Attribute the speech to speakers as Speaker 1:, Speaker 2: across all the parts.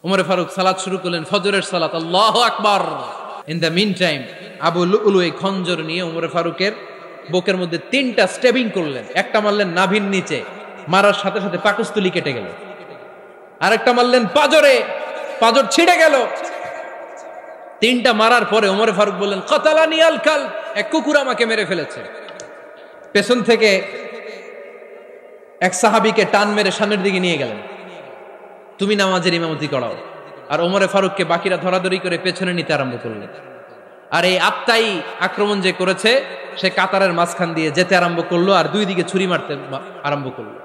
Speaker 1: উমরে ফারুক সালাত শুরু করলেন, ফজরের সালাত, আল্লাহু আকবার। In the mean time Abu Lulu এই খঞ্জর নিয়ে উমরে ফারুকের বুকের মধ্যে 3টা স্টেবিং করলেন। একটা মারলেন নাভির নিচে, মারার সাথে সাথে পাকস্থলী কেটে গেল। আরেকটা মারলেন পাজরে, পাজর ছিঁড়ে গেল। 3টা মারার পরে উমরে ফারুক বললেন, কাতালানি আল কাল, এক কুকুর আমাকে মেরে ফেলেছে। পেছন থেকে এক সাহাবীকে টান মেরে সামনের দিকে নিয়ে গেলেন, তুমি নামাজের ইমামতি করাও। আর ওমরে ফারুককে বাকিরা ধরাধরি করে পেছনে নিতে আরম্ভ করলেন। আর এই আত্মাই আক্রমণ যে করেছে সে কাতারের মাঝখান দিয়ে যেতে আরম্ভ করলো আর 2 দিকে ছুরি মারতে আরম্ভ করলো।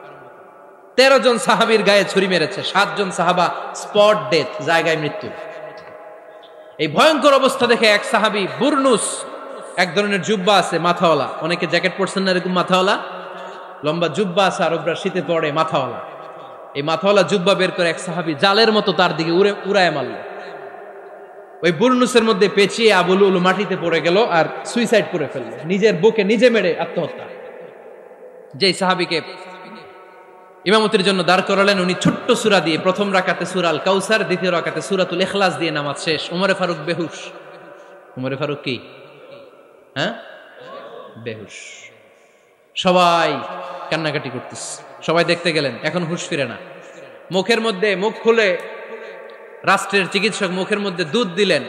Speaker 1: 13 জন সাহাবীর গায়ে ছুরি মেরেছে, 7 জন সাহাবা স্পট ডেথ, জায়গায় মৃত্যু। এই ভয়ঙ্কর অবস্থা দেখে এক সাহাবী বুরনুস, এক ধরনের জুব্বা আছে মাথাওয়ালা, অনেকে জ্যাকেট পরছেন না এরকম মাথাওয়ালা, লম্বা জুব্বা আছে আরবরা শীতে পরে মাথাওয়ালা, এই মাথাওয়ালা জুব্বা বের করে এক সাহাবী জালের মতো তার দিকে উড়ায় মারল। ওই বুরনুসের মধ্যে পেঁচিয়ে আবু লুলু মাটিতে পড়ে গেল আর সুইসাইড করে ফেলল, নিজের বুকে নিজে মেরে আত্মহত্যা। যেই সাহাবীকে ইমামতির জন্য দাঁড় করালেন উনি ছোট্ট সূরা দিয়ে, প্রথম রাকাতে সূরা আল কাউসার, দ্বিতীয় রাকাতে সূরাতুল ইখলাস দিয়ে নামাজ শেষ। উমরে ফারুক বেহুশ। উমরে ফারুক কি বেহুশ। সবাই কান্নাকাটি করতেছে, সবাই দেখতে গেলেন, এখন হুঁশ ফিরে না। মুখের মধ্যে, মুখ খুলে রাষ্ট্রের চিকিৎসক মুখের মধ্যে দুধ দিলেন,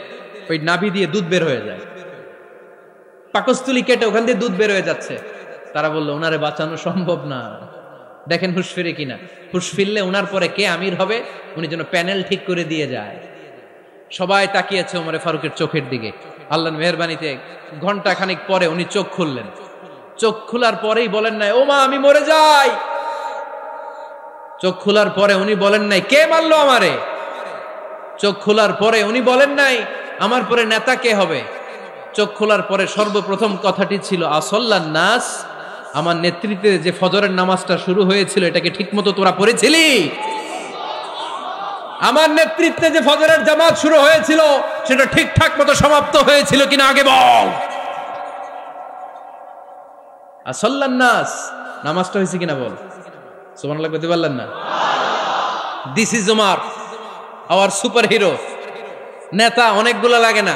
Speaker 1: ওই নাভি দিয়ে দুধ বের হয়ে যায়, পাকস্থলী কেটে ওখান দিয়ে দুধ বের হয়ে যাচ্ছে। তারা বলল ওনারে বাঁচানো সম্ভব না, দেখেন হুঁশ ফিরে কিনা। হুঁশ ফিরলে ওনার পরে কে আমির হবে, উনি যেন প্যানেল ঠিক করে দিয়ে যায়। সবাই তাকিয়েছে ওমরে ফারুকের চোখের দিকে। আল্লাহর মেহেরবানিতে ঘন্টা খানিক পরে উনি চোখ খুললেন। চোখ খোলার পরেই বলেন নাই, ও মা আমি মরে যাই। চোখ খোলার পরে উনি বলেন নাই, কে মারলো আমারে। চোখ খোলার পরে উনি বলেন নাই, আমার পরে নেতা কে হবে। চোখ খোলার পরে সর্বপ্রথম কথাটি ছিল, আসল্লান নাস, আমার নেতৃত্বে যে ফজরের নামাজটা শুরু হয়েছিল এটাকে ঠিকমতো তোরা পড়েছিলি। আমার নেতৃত্বে যে ফজরের জামাত শুরু হয়েছিল সেটা ঠিকঠাক মতো সমাপ্ত হয়েছিল কিনা আগে বল। আসল্লান নাস, নামাজটা হয়েছে কিনা বল। সুবহানাল্লাহ বলতে পারলেন না? This is Umar, hour super hero. নেতা অনেকগুলো লাগে না,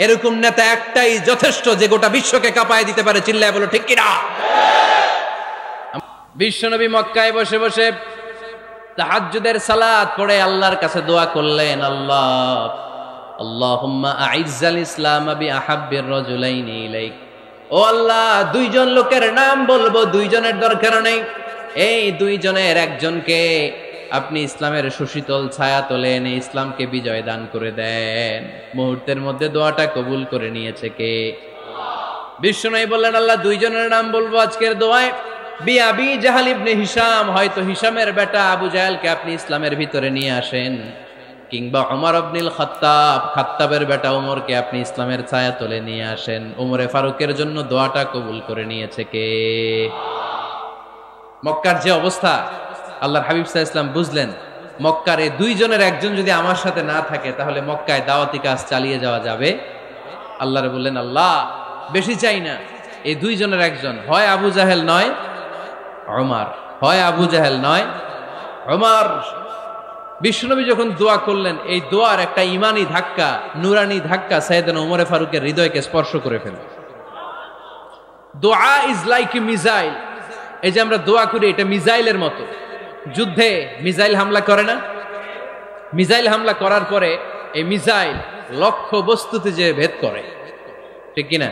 Speaker 1: এরকম নেতা একটাই যথেষ্ট যে গোটা বিশ্বকে কাঁপায় দিতে পারে। চিল্লায় বলো ঠিক কিনা। বিশ্বনবী মক্কায় বসে বসে তাহাজ্জুদের সালাত পড়ে আল্লাহর কাছে দোয়া করলেন, আল্লাহুম্মা আইজ্জাল ইসলাম বিআহাব্বির রাজুলাইনি ইলাইক। ও আল্লাহ, 2 জন লোকের নাম বলবো, 2 জনের দরকার নেই, এই 2 জনের একজনকে আপনি ইসলামের সুশীতল ছায়া তোলে এনে ইসলামকে বিজয় দান করে দেন। মুহূর্তের মধ্যে দোয়াটা কবুল করে নিয়েছে কে? বিশ্বনবী বললেন, আল্লাহ 2 জনের নাম বলবো আজকের দোয়ায়। আবি জাহাল ইবনে হিশাম, হয়তো হিশামের বেটা আবু জাহেলকে আপনি ইসলামের ভিতরে নিয়ে আসেন, কিংবা ওমর ইবনুল খাত্তাব, খাত্তাবের বেটা ওমরকে আপনি ইসলামের ছায়া তোলে নিয়ে আসেন। ওমরে ফারুকের জন্য দোয়াটা কবুল করে নিয়েছে কে? মক্কার যে অবস্থা, আল্লাহর হাবিব সাল্লাল্লাহু আলাইহি ওয়াসাল্লাম বুঝলেন মক্কার এই 2 জনের একজন যদি আমার সাথে না থাকে তাহলে মক্কায় দাওয়াতি কাজ চালিয়ে যাওয়া যাবে। আল্লাহরে বললেন, আল্লাহ বেশি চাই না, এই 2 জনের একজন, হয় আবু জাহেল নয় ওমর, হয় আবু জাহেল নয় ওমর। বিশ্বনবী যখন দোয়া করলেন, এই দোয়ার একটা ইমানি ধাক্কা, নুরানি ধাক্কা সাইয়েদনা ওমরে ফারুকের হৃদয়কে স্পর্শ করে ফেলল। দোয়া ইজ লাইক এ মিসাইল। এই যে আমরা দোয়া করি এটা মিসাইলের মতো। যুদ্ধে মিসাইল হামলা করে না? মিসাইল হামলা করার পরে এই মিসাইল লক্ষ্য বস্তুতে যে ভেদ করে, ঠিক কিনা?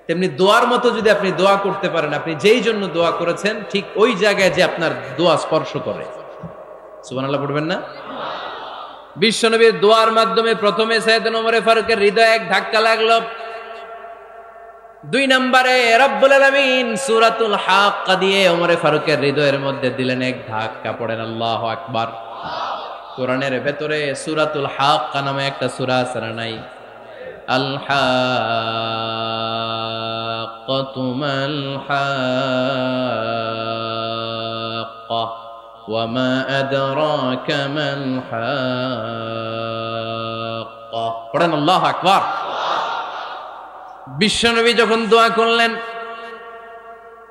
Speaker 1: তেমনি দোয়ার মতো যদি আপনি দোয়া করতে পারেন, আপনি যেই জন্য দোয়া করেছেন ঠিক ওই জায়গায় যে আপনার দোয়া স্পর্শ করে। সুবহানাল্লাহ পড়বেন না? বিশ্বনবীর দোয়ার মাধ্যমে প্রথমে সাইয়েদনা ওমরে ফারুকের হৃদয়ে এক ধাক্কা লাগলো। 2 নম্বরে রব্বুল আলামিন সূরাতুল হাক্কা দিয়ে ওমরে ফারুকের হৃদয়ের মধ্যে দিলেন এক ধাক্কা। পড়েন আল্লাহু আকবার। কোরআনের ভেতরে সূরাতুল হাক্কা নামে একটা সূরা আছে না নাই? আল হাক্কাতু মাল হাক্কা ওয়া মা আদরাকা মাল হাক্কা। পড়েন আল্লাহু আকবার। বিশ্বনবী যখন দোয়া করলেন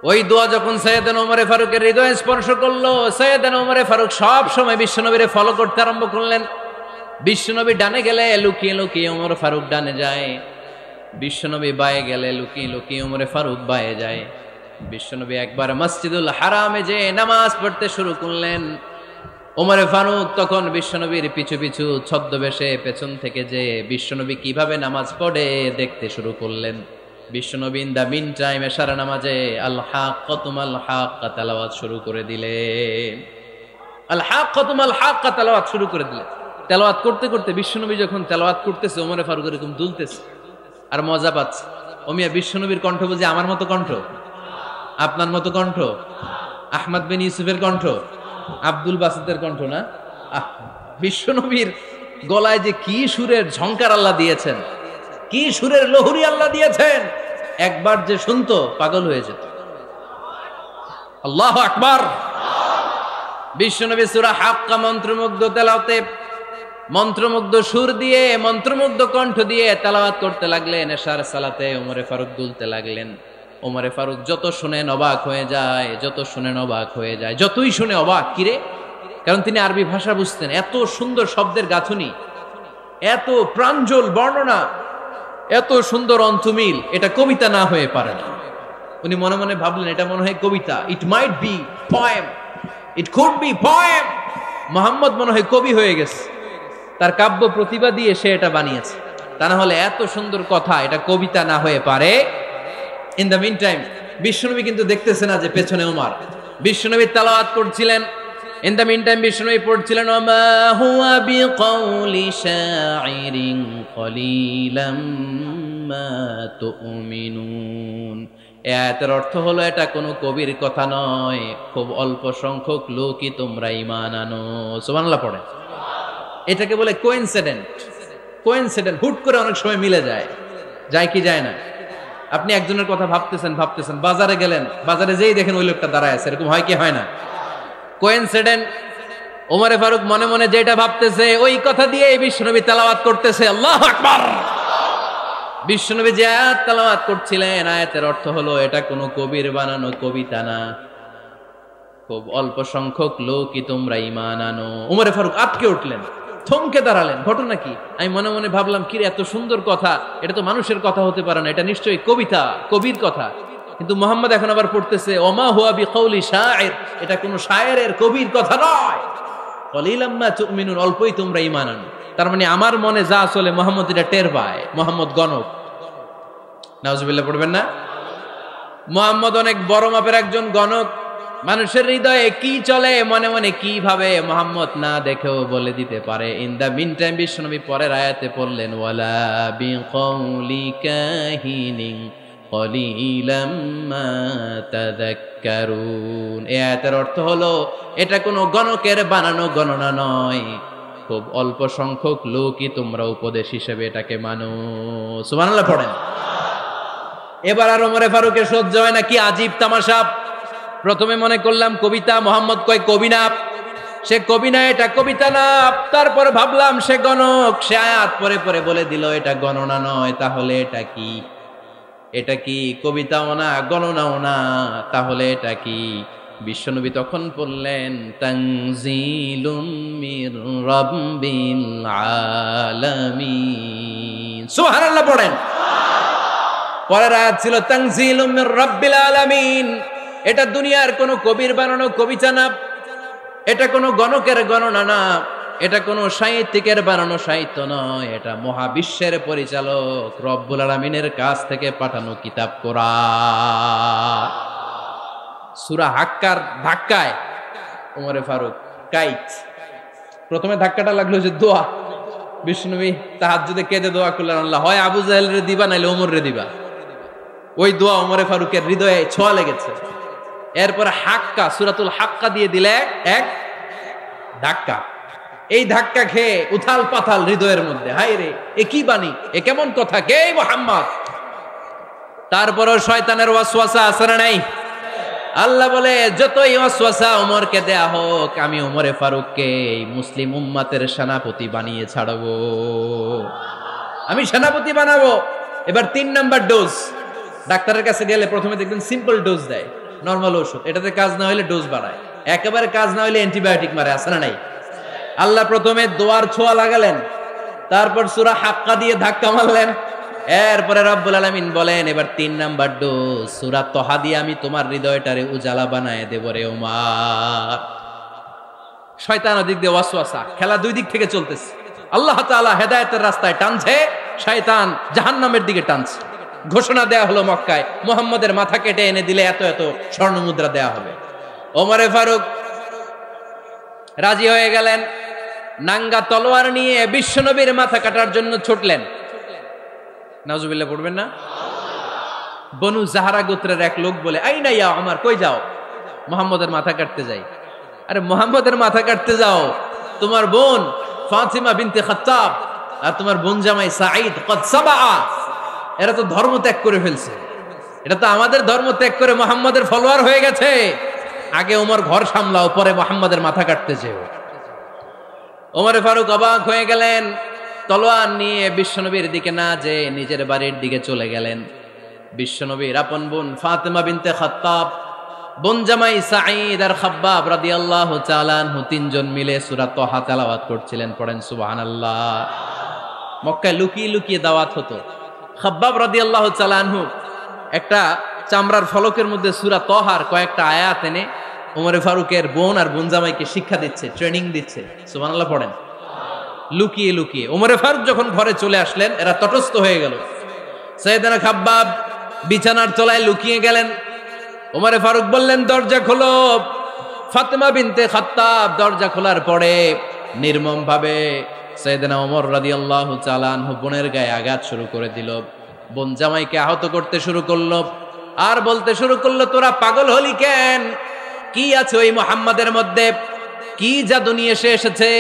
Speaker 1: ওই দোয়া যখন সৈয়দনা ওমর ফারুকের হৃদয়ে স্পর্শ করলো, সৈয়দনা ওমর ফারুক সব সময় বিশ্বনবীরে ফলো করতে আরম্ভ করলেন। বিশ্বনবী ডানে গেলে লুকিয়ে লুকিয়ে ওমর ফারুক ডানে যায়, বিশ্বনবী বায়ে গেলে লুকিয়ে লুকিয়ে ওমর ফারুক বায়ে যায়। বিশ্বনবী একবার মসজিদুল হারামে যে নামাজ পড়তে শুরু করলেন, ওমর ফারুক তখন বিশ্বনবীর পিছু পিছু ছদ্মবেশে পেছন থেকে যে বিশ্বনবী কিভাবে নামাজ পড়ে দেখতে শুরু করলেন। বিশ্বনবী ইন দা মিন টাইম এশারা নামাজে আল হাক্কাতুমাল হাক্কা তেলাওয়াত শুরু করে দিলেন। আল হাক্কাতুমাল হাক্কা তেলাওয়াত শুরু করে দিলেন। তেলাওয়াত করতে করতে বিশ্বনবী যখন তেলাওয়াত করতেছে, ওমর ফারুক এরকম দুলতেছে আর মজা পাচ্ছে। ওমিয়া বিশ্বনবীর কণ্ঠ বুঝি আমার মতো কণ্ঠ, আপনার মতো কণ্ঠ, আহমদ বিন ইউসুফের কণ্ঠ, আব্দুল বাসিতের কণ্ঠ না। বিশ্বনবীর গলায় যে কি সুরের ঝংকার আল্লাহ দিয়েছেন, কি সুরের লহরী আল্লাহ দিয়েছেন, একবার যে শুনতো পাগল হয়ে যেত। আল্লাহু আকবার। বিশ্বনবী সূরা হাক্কা মন্ত্রমুগ্ধ তেলাওয়াতে, মন্ত্রমুগ্ধ সুর দিয়ে, মন্ত্রমুগ্ধ কণ্ঠ দিয়ে তেলাওয়াত করতে লাগলেন। এশার সালাতে ওমর ফারুক দুলতে লাগলেন। ওমর ফারুক যত শুনেন অবাক হয়ে যায়, যত শুনেন অবাক হয়ে যায়, যতই শুনে অবাক। কিরে? কারণ তিনি আরবি ভাষা বুঝতেন। এত সুন্দর শব্দের গাঁথুনি, এত প্রাঞ্জল বর্ণনা, এত সুন্দর অন্তমিল, এটা কবিতা না হয়ে পারে না। উনি মনে মনে ভাবলেন এটা মনে হয় কবিতা। It might be poem, it could be poem. Muhammad মনে হয় কবি হয়ে গেছে, তার কাব্য প্রতিভা দিয়ে সে এটা বানিয়েছে। তা না হলে এত সুন্দর কথা, এটা কবিতা না হয়ে পারে। ইন দ্য মিন টাইম বিশ্বনবী কিন্তু দেখতেছে না যে পেছনে ওমর। বিশ্বনবী তেলাওয়াত করছিলেন। ইন দ্য মিন টাইম বিশ্বনবী পড়ছিলেন ওমা হুয়া বিকাউলি শাইরিন কলিলাম মা তুমিনুন। এই আয়াতের অর্থ হলো এটা কোনো কবির কথা নয়, খুব অল্প সংখ্যক লোকই তোমরা ঈমান আনো। সুবহানাল্লাহ পড়ে। এটাকে বলে কোইনসিডেন্ট। কোইনসিডেন্ট, হুট করে অনেক সময় মিলে যায়। যায় কি যায় না? আপনি একজনের কথা ভাবতেছেন ভাবতেছেন, বাজারে গেলেন, বাজারে যেই দেখেন ওই লোকটা দাঁড়ায় আছে। এরকম হয় কি হয় না? কোইনসিডেন্ট। ওমর ফারুক মনে মনে যেটা ভাবতেছে ওই কথা দিয়ে বিশ্বনবী তেলাওয়াত করতেছে। আল্লাহু আকবার। বিশ্বনবী যে আয়াত তেলাওয়াত করছিলেন, আয়াতের অর্থ হলো এটা কোনো কবির বানানো কবিতা না, খুব অল্প সংখ্যক লোকই তোমরা ঈমান আনো। ওমর ফারুক আটকে উঠলেন, থমকে দাঁড়ালেন। ঘটনা কি? আমি মনে মনে ভাবলাম, কি রে এত সুন্দর কথা, এটা তো মানুষের কথা হতে পারে না, এটা নিশ্চয়ই কবিতা, কবির কথা। কিন্তু মুহাম্মদ এখন আবার পড়তেছে ওমা হুয়া বিকাউলি শাইর, এটা কোনো শায়েরের, কবির কথা নয়। কলিলাম মা তুমিনুন, অল্পই তোমরা ঈমান আনো। তার মানে আমার মনে যা চলে মুহাম্মদ এটা টের পায়। মুহাম্মদ গণক। নাউজুবিল্লাহ পড়বেন না? মুহাম্মদ অনেক বড় মাপের একজন গণক। মানুষের হৃদয়ে কি চলে, মনে মনে কি ভাবে, মুহাম্মদ না দেখেও বলে দিতে পারে। ইন দা মিন টাইম বিশ্বনবী পরের আয়াতে পড়লেন ওয়ালা বিকাউলি কাহিনিন কলিলাম মা তাযাক্কারুন। এই আয়াতের অর্থ হলো এটা কোনো গণকের বানানো গণনা নয়, খুব অল্প সংখ্যক লোকই তোমরা উপদেশ হিসেবে এটাকে মানো। সুবহানাল্লাহ পড়েন। এবার আর ওমর ফারুকের সহ্য হয় না, কি আজীব তামাশা। প্রথমে মনে করলাম কবিতা, মোহাম্মদ কয় কবি না, সে কবি না, এটা কবিতা না। তারপরে ভাবলাম সে গণক, সে আয়াত পরে পরে বলে দিল এটা গণনা নয়, তাহলে এটা কি? এটা কি কবিতাও না, গণনাও না, তাহলে এটা কি? বিশ্বনবী তখন বললেন তানজিলুম মির রাব্বিল আলামিন। সুবহানাল্লাহ পড়েন। পরের আয়াত ছিল তানজিলুম মির রাব্বিল আলামিন। এটা দুনিয়ার কোনো কবির বানানো কবিতা না, এটা কোনো গণকের গণনা না, এটা কোনো সাহিত্যিকের বানানো সাহিত্য নয়, এটা মহাবিশ্বের পরিচালক রব্বুল আলামিনের কাছ থেকে পাঠানো কিতাব কোরআন। সূরা হাক্কার ধাক্কায় ওমর ফারুক কাইত। প্রথমে ধাক্কাটা লাগলো যে দোয়া। বিশ্বনবী তাহাজ্জুদে কেঁদে দোয়া করলেন, আল্লাহ হয় আবু জাহেলরে দিবা নাইলে ওমররে দিবা। ওই দোয়া ওমর ফারুকের হৃদয়ে ছোঁয়া লেগেছে। এরপরে হাক্কা, সূরাতুল হাক্কা দিয়ে দিলে এক ধাক্কা। এই ধাক্কা খেয়ে উথাল পাথাল হৃদয়ের মধ্যে, হায় রে এ কি বাণী, এ কেমন কথা, কে মুহাম্মদ? তারপরও শয়তানের ওয়াসওয়াসা আছে না নাই? আল্লাহ বলে যতই ওয়াসওয়াসা ওমরকে দেয়া হোক, আমি ওমরে ফারুককে এই মুসলিম উম্মাতের সেনাপতি বানিয়ে ছাড়বো, আমি সেনাপতি বানাবো। এবার 3 নাম্বার ডোজ। ডাক্তারের কাছে গেলে প্রথমে দেখবেন সিম্পল ডোজ দেয়, নরমাল ওষুধ, এটাতে কাজ না হলে ডোজ বাড়ায়, একেবারে কাজ না হলে অ্যান্টিবায়োটিক মারে, আছে না নাই? আল্লাহ প্রথমে দোয়ার ছোঁয়া লাগালেন, তারপর সূরা হাক্কা দিয়ে ধাক্কা মারলেন, এরপরে রব্বুল আলামিন বলেন এবার 3 নাম্বার ডোজ সূরা তহা দিয়ে আমি তোমার হৃদয়টারে উজালা বানায় দেব রে ওমর। শয়তান ওদিক দিয়ে ওয়াসওয়াসা, খেলা দুই দিক থেকে চলতেছে। আল্লাহ তাআলা হেদায়েতের রাস্তায় টানছে, শয়তান জাহান্নামের দিকে টানছে। ঘোষণা দেয়া হলো মক্কায়, মুহাম্মদের মাথা কেটে এনে দিলে এত এত স্বর্ণ মুদ্রা দেয়া হবে। ওমরে ফারুক রাজি হয়ে গেলেন, নাঙ্গা তলোয়ার নিয়ে বিশ্বনবীর মাথা কাটার জন্য ছুটলেন। নাউজুবিল্লাহ পড়বেন না? বনু জাহরা গোত্রের এক লোক বলে, আইনা ইয়া ওমর, কই যাও? মুহাম্মদের মাথা কাটতে যাই। আরে মুহাম্মদের মাথা কাটতে যাও? তোমার বোন ফাতিমা বিনতে খাত্তাব আর তোমার বোন জামাই সাঈদ কদ সাবা, এরা তো ধর্ম ত্যাগ করে ফেলছে, এটা তো আমাদের ধর্ম ত্যাগ করে মুহাম্মদের ফলোয়ার হয়ে গেছে। আগে ওমর ঘর সামলাও, পরে মুহাম্মদের মাথা কাটতে যেও। ওমরে ফারুক অবাক হয়ে গেলেন, তলোয়ার নিয়ে বিশ্বনবীর দিকে না যে নিজের বাড়ির দিকে চলে গেলেন। বিশ্বনবীর আপন বোন ফাতিমা বিনতে খাত্তাব, বোন জামাই সাঈদ আর খাব্বাব রাদিয়াল্লাহু তাআলা আনহু তিনজন মিলে সূরা তহা তেলাওয়াত করছিলেন। পড়েন সুবহানাল্লাহ। মক্কায় লুকিয়ে লুকিয়ে দাওয়াত হতো। খাব্বাব রাদিয়াল্লাহু তাআলা আনহু একটা চামড়ার ফলকের মধ্যে সূরা তহার কয়েকটা আয়াত এনে ওমরে ফারুকের বোন আর বোন জামাইকে শিক্ষা দিচ্ছে, ট্রেনিং দিচ্ছে। সুবহানাল্লাহ পড়েন। লুকিয়ে লুকিয়ে ওমরে ফারুক যখন ঘরে চলে আসলেন, এরা তটস্থ হয়ে গেল। সাইয়েদনা খাব্বাব বিছানার তলায় লুকিয়ে গেলেন। ওমরে ফারুক বললেন, দরজা খোলো। ফাতিমা বিনতে খাত্তাব দরজা খোলার পরে নির্মম ভাবে সাইয়েদনা ওমর রাদিয়াল্লাহু তাআলা আনহু বোনের গায়ে আঘাত শুরু করে দিল। বোন জামাইকে আহত করতে শুরু করলো আর বলতে শুরু করলো, তোরা পাগল হলি কেন? কি আছে ওই মুহাম্মাদের মধ্যে? কি জাদু নিয়ে এসেছে?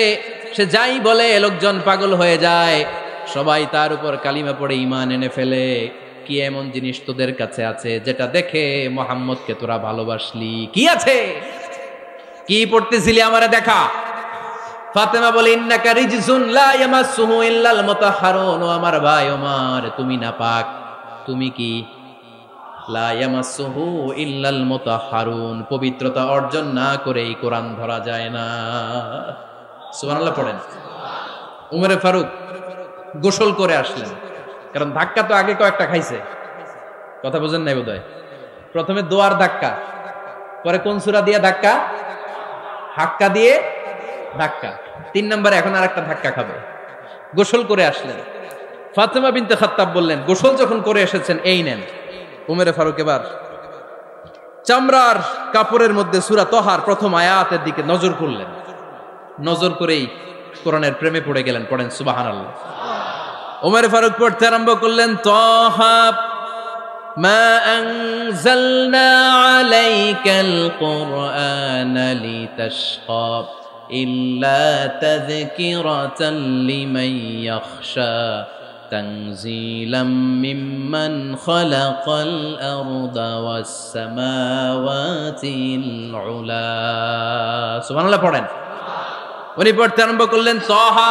Speaker 1: সে যাই বলে লোকজন পাগল হয়ে যায়, সবাই তার উপর কালিমা পড়ে ঈমান এনে ফেলে। কি এমন জিনিস তোদের কাছে আছে যেটা দেখে মুহাম্মদকে তোরা ভালোবাসলি? কি আছে? কি পড়তেছিলি আমারে দেখা। ফাতেমা বলে, ইন্নাকা রিজসুন লা ইয়ামাসসুহু ইল্লাল মুতাহহারুন। ও আমার ভাই ওমর, তুমি নাপাক। তুমি কি? লা ইয়ামাসসুহু ইল্লাল মুতাহহারুন, পবিত্রতা অর্জন না করে এই কোরআন ধরা যায় না। সুবহানাল্লাহ পড়েন। উমরে ফারুক গোসল করে আসলেন, কারণ ধাক্কা তো আগে কয়েকটা খাইছে। কথা বুঝেন নাই বোধহয়? প্রথমে দোয়ার ধাক্কা, পরে কোন সূরা দিয়ে ধাক্কা? হাক্কা দিয়ে ধাক্কা। 3 নম্বরে এখন আরেকটা ধাক্কা খাবে। গোসল করে আসলেন। ফাতিমা বিনতে খাত্তাব বললেন, গোসল যখন করে এসেছেন, এই নেন। উমরে ফারুক এবার চামড়ার কাপড়ের মধ্যে সূরা তহার প্রথম আয়াতের দিকে নজর করলেন। নজর করেই কোরআনের প্রেমে পড়ে গেলেন। পড়েন সুবহানাল্লাহ। উমরে ফারুক পড়তে আরম্ভ করলেন, তহা মা আনজালনা আলাইকাল কুরআনা লিতাশকা ইল্লা তাযকিরাতান লিমান ইয়াখশা তানজিলাম মিম্মান খালাকাল আরদা ওয়াস সামাওয়াতিল উলা। সুবহানাল্লাহ পড়েন। উনি পড়তে আরম্ভ করলেন, তহা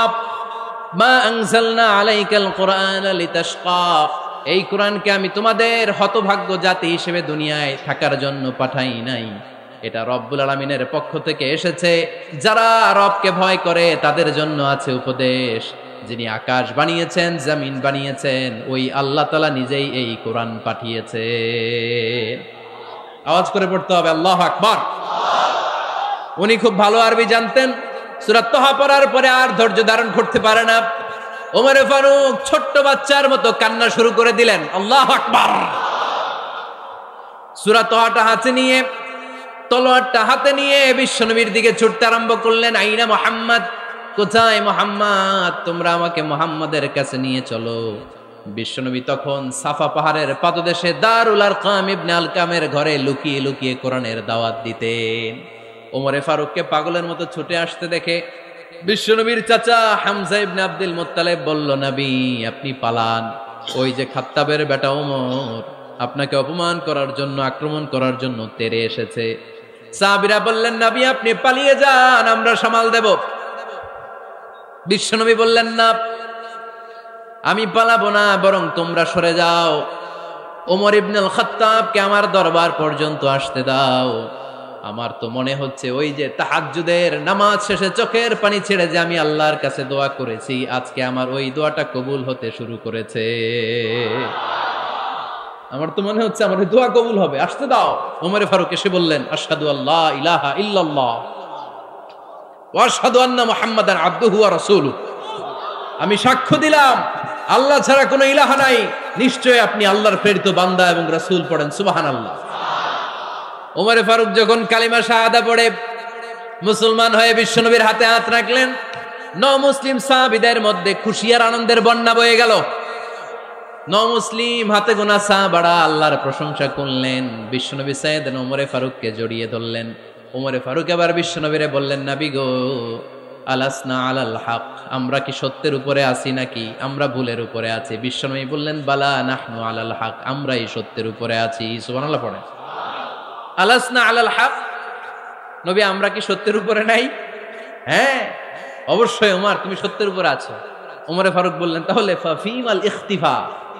Speaker 1: মা আনজালনা আলাইকাল কুরআনা লিতাশকা, এই কোরআনকে আমি তোমাদের হতভাগ্য জাতি হিসেবে দুনিয়ায় থাকার জন্য পাঠাই নাই। এটা রব্বুল আলামিনের পক্ষ থেকে এসেছে। যারা রবকে ভয় করে তাদের জন্য আছে উপদেশ। যিনি আকাশ বানিয়েছেন, জমিন বানিয়েছেন, ওই আল্লাহ তাআলা নিজেই এই কোরআন পাঠিয়েছে। আওয়াজ করে পড়তে হবে আল্লাহু আকবার। উনি খুব ভালো আরবি জানতেন। সূরা তহা পড়ার পরে আর ধৈর্য ধারণ করতে পারে না। ওমরে ফারুক ছোট্ট বাচ্চার মতো কান্না শুরু করে দিলেন। আল্লাহু আকবার। সূরা তহাটা হাতে নিয়ে, তলোয়ারটা হাতে নিয়ে বিশ্বনবীর দিকে ছুটতে আরম্ভ করলেন। আইনা মুহাম্মদ, কোথায় মুহাম্মদ? তোমরা আমাকে মুহাম্মাদের কাছে নিয়ে চলো। বিশ্বনবী তখন সাফা পাহাড়ের পাদদেশে দারুল আরকাম ইবনে আলকামের ঘরে লুকিয়ে লুকিয়ে কোরআনের দাওয়াত দিতেন। ওমরে ফারুককে পাগলের মতো ছুটে আসতে দেখে বিশ্বনবীর চাচা হামজা ইবনে আব্দুল মুত্তালিব বলল, নবী আপনি পালান। ওই যে খাত্তাবের বেটা ওমর আপনাকে অপমান করার জন্য, আক্রমণ করার জন্য তেরে এসেছে। সাহাবীরা বললেন, নবী আপনি পালিয়ে যান, আমরা সামাল দেব। বিশ্বনবী বললেন, না আমি পালাবো না, বরং তোমরা সরে যাও। ওমর ইবনুল খাত্তাবকে আমার দরবার পর্যন্ত আসতে দাও। আমার তো মনে হচ্ছে ওই যে তাহাজ্জুদের নামাজ শেষে চোখের পানি ছেড়ে যে আমি আল্লাহর কাছে দোয়া করেছি, আজকে আমার ওই দোয়াটা কবুল হতে শুরু করেছে। আমার তো মনে হচ্ছে আমার ওই দোয়া কবুল হবে, আসতে দাও। ওমর ফারুক এসে বললেন, আশহাদু আল্লা ইলাহা ইল্লাল্লাহ ওয়া আশহাদু আন্না মুহাম্মাদান আবদুহু ওয়া রাসূলুহু। আমি সাক্ষ্য দিলাম আল্লাহ ছাড়া কোনো ইলাহা নাই, নিশ্চয় আপনি আল্লাহর প্রেরিত বান্দা এবং রাসূল। পড়েন সুবহানাল্লাহ। ওমর ফারুক যখন কালিমা শাহাদা পড়ে মুসলমান হয়ে বিশ্বনবীর হাতে হাত রাখলেন, মুসলিম সাহাবীদের মধ্যে খুশি আর আনন্দের বন্যা বয়ে গেল। মুসলিম হাতে গোনা সাহাবারা আল্লাহর প্রশংসা করলেন। বিশ্বনবী সাইয়েদনা ওমর ফারুককে জড়িয়ে ধরলেন। ওমর ফারুক এবার বিশ্বনবীরে বললেন, নবী গো, আলাসনা আলাল হক, আমরা কি সত্যের উপরে আছি নাকি আমরা ভুলের উপরে আছি? বিশ্বনবী বললেন, বালা নাহনু আলাল হক, আমরাই সত্যের উপরে আছি। সুবহানাল্লাহ পড়েন। আলাসনা আলাল হক, নবী আমরা কি সত্যের উপরে নাই? হ্যাঁ অবশ্যই ওমর, তুমি সত্যের উপরে আছো। ওমরে ফারুক বললেন, তাহলে ফাফিমাল ইখতিফা,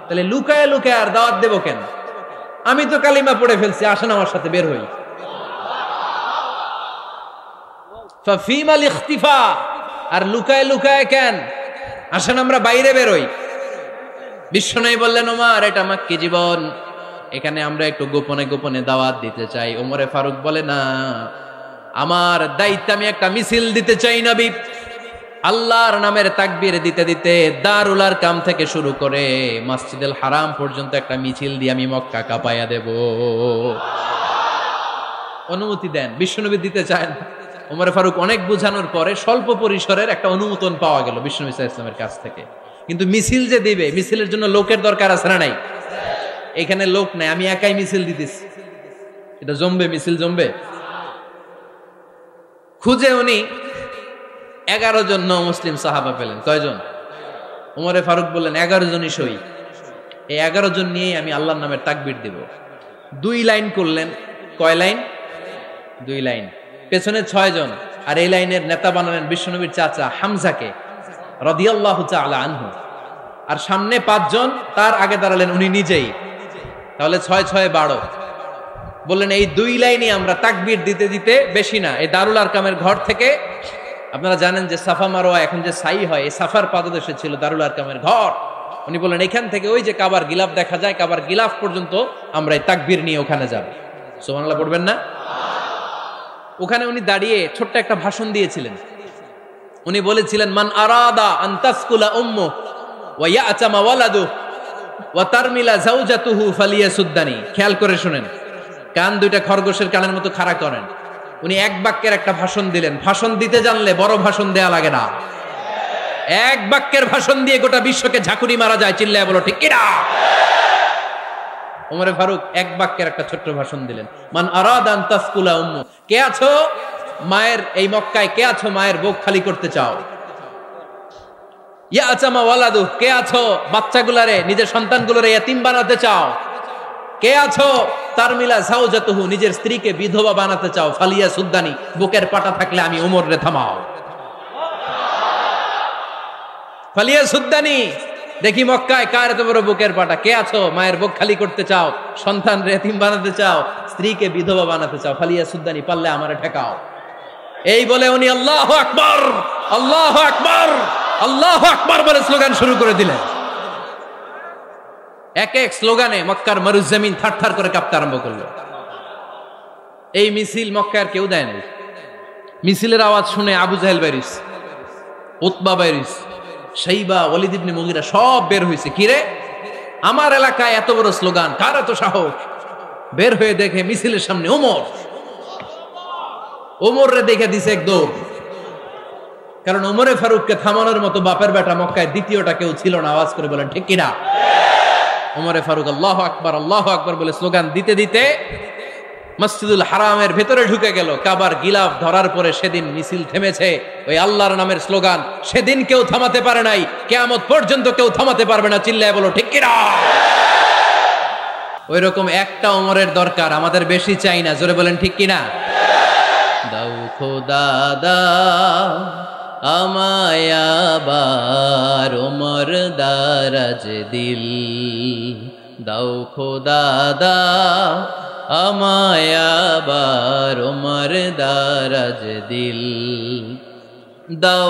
Speaker 1: তাহলে লুকায় লুকায় আর দাওয়াত দেব কেন? আমি তো কালিমা পড়ে ফেলছি, আসেন আমার সাথে বের হই। ফাফিমাল ইখতিফা, আর লুকায় লুকায় কেন? আসেন আমরা বাইরে বের হই। বিশ্বনবী বললেন, ওমর এটা মাক্কি জীবন, এখানে আমরা একটু গোপনে গোপনে দাওয়াত দিতে চাই। ওমরে ফারুক বলে, না, আমার দায়িত্ব, আমি একটা মিছিল দিতে চাই নবী। আল্লাহর নামের তাকবীর দিতে দিতে দারুল আরকাম থেকে শুরু করে মসজিদুল হারাম পর্যন্ত একটা মিছিল দিয়ে আমি মক্কা কাঁপাইয়া দেব। অনুমতি দেন। বিশ্বনবী দিতে চান। ওমর ফারুক অনেক বোঝানোর পরে স্বল্প পরিসরের একটা অনুমোদন পাওয়া গেল বিশ্বনবী সাল্লাল্লাহু আলাইহি ওয়াসাল্লামের কাছ থেকে। কিন্তু মিছিল যে দিবে, মিছিলের জন্য লোকের দরকার আছে না নাই? এখানে লোক নাই, আমি একাই মিছিল দিতেছি। এটা জমবে, মিছিল জমবে। খুঁজে উনি 11 জন মুসলিম সাহাবা পেলেন। কয়জন? ওমরে ফারুক বললেন, 11 জনই সই। এই 11 জন নিয়েই আমি আল্লাহর নামের তাকবীর দিব। 2 লাইন করলেন। কয় লাইন? 2 লাইন। পেছনে 6 জন, আর এই লাইনের নেতা বানালেন বিশ্বনবীর চাচা হামজাকে রাদিয়াল্লাহু তাআলা আনহু। আর সামনে 5 জন, তার আগে দাঁড়ালেন উনি নিজেই। তাহলে 6 6 12। বললেন, এই 2 লাইনই আমরা তাকবীর দিতে দিতে, বেশি না, এই দারুল আরকামের ঘর থেকে, আপনারা জানেন যে সাফা মারোয়া এখন যে সাই হয়, এই সাফার পাদদেশে ছিল দারুল আরকামের ঘর। উনি বললেন, এখান থেকে ওই যে কাবার গিলাফ দেখা যায়, কাবার গিলাফ পর্যন্ত আমরা এই তাকবীর নিয়ে ওখানে যাব। সুবহানাল্লাহ পড়বেন না? ওখানে উনি দাঁড়িয়ে ছোট্ট একটা ভাষণ দিয়েছিলেন। উনি বলেছিলেন, মান আরাদা আন তাসকুলা উম্মু ওয়া ইয়াতামা ওয়ালাদু ওয়া তারমিলা যাওজাতুহু ফালিয়াসুদ্দানি। খেয়াল করে শুনেন, কান দুইটা খরগোশের কানের মতো খাড়া করেন। উনি এক বাক্যের একটা ভাষণ দিলেন। ভাষণ দিতে জানলে বড় ভাষণ দেয়া লাগে না। এক বাক্যের ভাষণ দিয়ে গোটা বিশ্বকে ঝাঁকুনি মারা যায়। চিল্লায় বলো ঠিক কিনা? ওমরে ফারুক এক বাক্যের একটা ছোট্ট ভাষণ দিলেন। মান আরাদা আন তাসকুলা উম্মু, কে আছো মায়ের এই মক্কায়, কে আছো মায়ের বুক খালি করতে চাও? ইয়াতামা ওয়ালাদু, কে আছো বাচ্চাগুলারে, নিজের সন্তানগুলোরে ইয়াতিম বানাতে চাও? কে আছো তারমিলা যাওজাতুহু, নিজের স্ত্রীকে বিধবা বানাতে চাও? ফালিয়া সুদ্দানি, বুকের পাটা থাকলে আমি ওমর রে থামাও। ফালিয়া সুদ্দানি, দেখি মক্কায় কার এত বড় বুকের পাটা। কে আছো মায়ের বুক খালি করতে চাও, সন্তান রে এতিম বানাতে চাও, স্ত্রীকে বিধবা বানাতে চাও? ফালিয়া সুদ্দানি, পারলে আমারে ঠেকাও। এই বলে উনি আল্লাহু আকবার, আল্লাহু আকবার, আল্লাহু আকবার বলে স্লোগান শুরু করে দিলেন। এক এক স্লোগানে মক্কার মরুজমিন থারথার করে কাঁপতে আরম্ভ করলো। এই মিছিল মক্কার কেউ দেয় নাই। মিছিলের আওয়াজ শুনে আবু জাহেল বাইরিস, উতবা বাইরিস, শাইবা, ওয়ালিদ ইবনে মুগিরা সব বের হয়েছে। কিরে, আমার এলাকায় এত বড় স্লোগান, কার এত সাহস? বের হয়ে দেখে মিছিলের সামনে ওমর। ওমর রে দেখে দিছে এক দৌড়। কারণ ওমরে ফারুককে থামানোর মতো বাপের বেটা মক্কায় দ্বিতীয়টা কেউ ছিল না। আওয়াজ করে বলেন ঠিক কিনা? ওমরে ফারুক আল্লাহু আকবার, আল্লাহু আকবার বলে স্লোগান দিতে দিতে মসজিদুল হারামের ভেতরে ঢুকে গেল। কাবার গিলাফ ধরার পরে সেদিন মিছিল থেমেছে। ওই আল্লাহর নামের স্লোগান সেদিন কেউ থামাতে পারে নাই, কিয়ামত পর্যন্ত কেউ থামাতে পারবে না। চিল্লায় বলো ঠিক কিনা? ওই রকম একটা ওমরের দরকার, আমাদের বেশি চাই না। জোরে বলেন ঠিক কিনা? দাও খোদা দাও আমায় আবার ওমর দারাজ দিল, দাও খোদা দাও আমায় আবার ওমর দারাজ দিল, দাও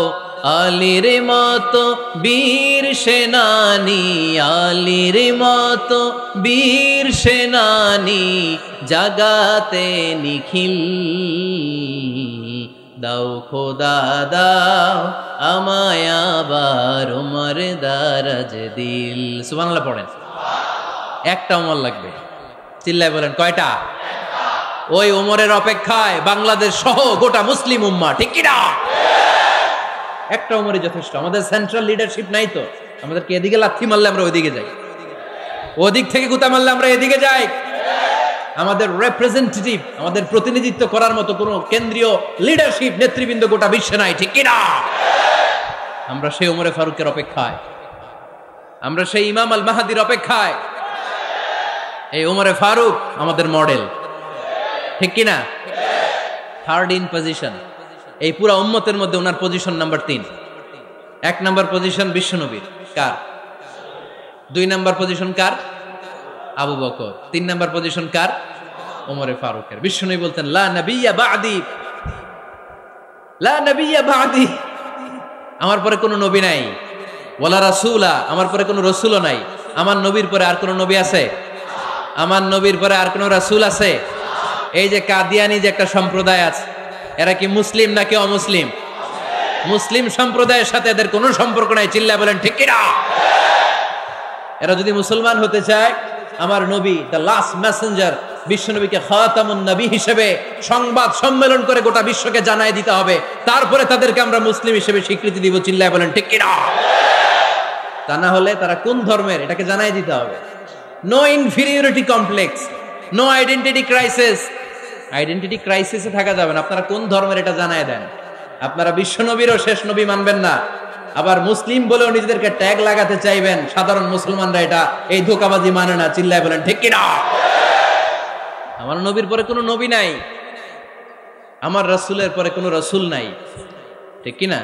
Speaker 1: আলীর মতো বীর সেনানী, আলীর মতো বীর সেনানী জাগাতে নিখিল, দাও খোদা দাও আমায় আবার ওমর দারাজ দিল। সুবহানাল্লাহ পড়েন। একটা ওমর লাগবে, চিল্লায় বলেন কয়টা? ওই ওমরের অপেক্ষায় বাংলাদেশ সহ গোটা মুসলিম উম্মাহ, ঠিক কি না? একটা ওমরই যথেষ্ট। আমাদের সেন্ট্রাল লিডারশিপ নাই তো, আমাদেরকে এদিকে লাথি মারলে আমরা ওইদিকে যাই, ওদিক থেকে গুতা মারলে আমরা এদিকে যাই। আমাদের রিপ্রেজেন্টেটিভ, আমাদের প্রতিনিধিত্ব করার মতো কোনো কেন্দ্রীয় লিডারশিপ নেতৃবৃন্দ গোটা বিশ্বে নাই, ঠিক কি না? আমরা সেই ওমরে ফারুকের অপেক্ষায়, আমরা সেই ইমাম আল মাহাদির অপেক্ষায়। এই ওমরে ফারুক আমাদের মডেল, ঠিক কি না? থার্ড ইন পজিশন এই পুরা উম্মতের মধ্যে ওনার পজিশন নাম্বার 3। 1 নাম্বার পজিশন বিশ্বনবীর, কার? 2 নাম্বার পজিশন কার? আবু বকর। 3 নাম্বার পজিশন কার? ওমরে ফারুকের। বিশ্বনবী বলতেন লা নবিয়্যা বা'দি, লা নবিয়্যা বা'দি, আমার পরে কোনো নবী নাই, ওয়ালা রাসূলা, আমার পরে কোনো রাসূলও নাই। আমার নবীর পরে আর কোনো নবী আছে? আমার নবীর পরে আর কোনো রাসূল আছে? এই যে কাদিয়ানি যে একটা সম্প্রদায় আছে, এরা কি মুসলিম নাকি অমুসলিম? মুসলিম সম্প্রদায়ের সাথে এদের কোনো সম্পর্ক নাই, চিল্লায় বলেন ঠিক কি না? এরা যদি মুসলমান হতে চায়, আমার নবী দ্য লাস্ট মেসেঞ্জার বিশ্বনবীকে খাতামুন নবী হিসেবে সংবাদ সম্মেলন করে গোটা বিশ্বকে জানাই দিতে হবে, তারপরে তাদেরকে আমরা মুসলিম হিসেবে স্বীকৃতি দিব, চিল্লায় বলেন ঠিক কি না? তা না হলে তারা কোন ধর্মের এটাকে জানাই দিতে হবে। No inferiority complex, no identity crisis. Identity ক্রাইসিসে থাকা যাবে না। আপনারা কোন ধর্মের এটা জানাই দেন। আপনারা বিশ্বনবীরও শেষ নবী মানবেন না, আবার মুসলিম বলেও নিজেদেরকে ট্যাগ লাগাতে চাইবেন। সাধারণ মুসলমানরা এটা এই ধোঁকাবাজি মানে না, চিল্লায় বলেন ঠিক কি না? আমার নবীর পরে কোনো নবী নাই, আমার রাসূলের পরে কোনো রাসূল নাই, ঠিক কি না?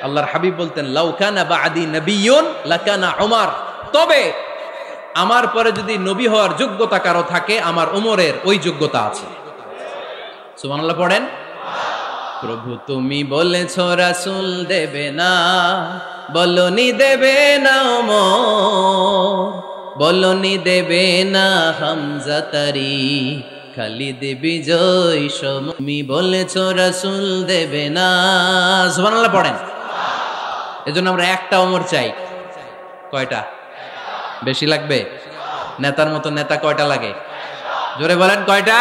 Speaker 1: আল্লাহর হাবিব বলতেন লাউ কানা বা'দি নাবিয়্যুন লাকানা উমর, তবে আমার পরে যদি নবী হওয়ার যোগ্যতা কারো থাকে, আমার ওমরের ওই যোগ্যতা আছে। সুবহানাল্লাহ পড়েন। প্রভু তুমি বলেছো রাসূল দেবে না, বলনি দেবে না ওমর, বলনি দেবে না হামজা তারি, খালিদ বিজয় সম, তুমি বলেছো রাসূল দেবে না। সুবহানাল্লাহ পড়েন। এজন্য আমরা একটা ওমর চাই। কয়টা? বেশি লাগবে? নেতার মতো নেতা কয়টা লাগে? জোরে বলেন কয়টা?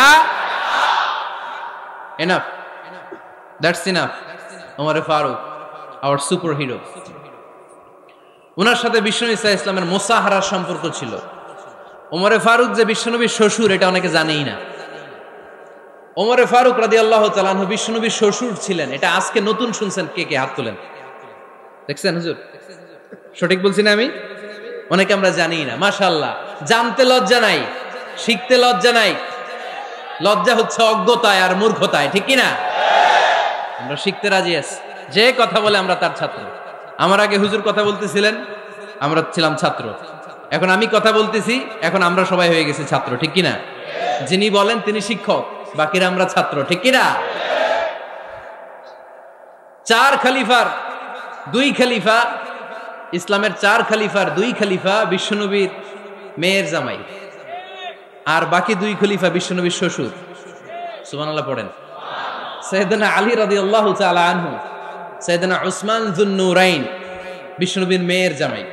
Speaker 1: Enough, that's enough. Omar Farooq our superhero. ওনার সাথে বিশ্বনবী সাল্লাল্লাহু আলাইহি ওয়াসাল্লামের মুসাহারার সম্পর্ক ছিল। ওমরে ফারুক যে বিশ্বনবীর শ্বশুর, এটা অনেকে জানেই না। ওমরে ফারুক রাদিয়াল্লাহু তাআলা আনহু বিশ্বনবীর শ্বশুর ছিলেন। এটা আজকে নতুন শুনছেন, কে কে হাত তোলেন? দেখছেন হুজুর? সঠিক বলছি না আমি? অনেকে আমরা জানি না। মাশাআল্লাহ, জানতে লজ্জা নাই, শিখতে লজ্জা নাই। লজ্জা হচ্ছে অজ্ঞতায় আর মূর্খতায়, ঠিক কি না? আমরা শিখতে রাজি আছি। যে কথা বলে আমরা তার ছাত্র। আমার আগে হুজুর কথা বলতেছিলেন, আমরা ছিলাম ছাত্র। এখন আমি কথা বলতেছি, এখন আমরা সবাই হয়ে গেছি ছাত্র, ঠিক কি না? যিনি বলেন তিনি শিক্ষক, বাকিরা আমরা ছাত্র, ঠিক কি না? 4 খলিফার 2 খলিফা, ইসলামের 4 খলিফার 2 খলিফা বিশ্বনবীর মেয়ের জামাই, আর বাকি 2 খলিফা বিশ্বনবীর শ্বশুর। সুবহানাল্লাহ পড়েন। সাইয়েদনা আলী রাদিয়াল্লাহু তাআলা আনহু, সাইয়েদনা উসমান যুন-নূরাইন বিশ্বনবীর মেয়ের জামাই।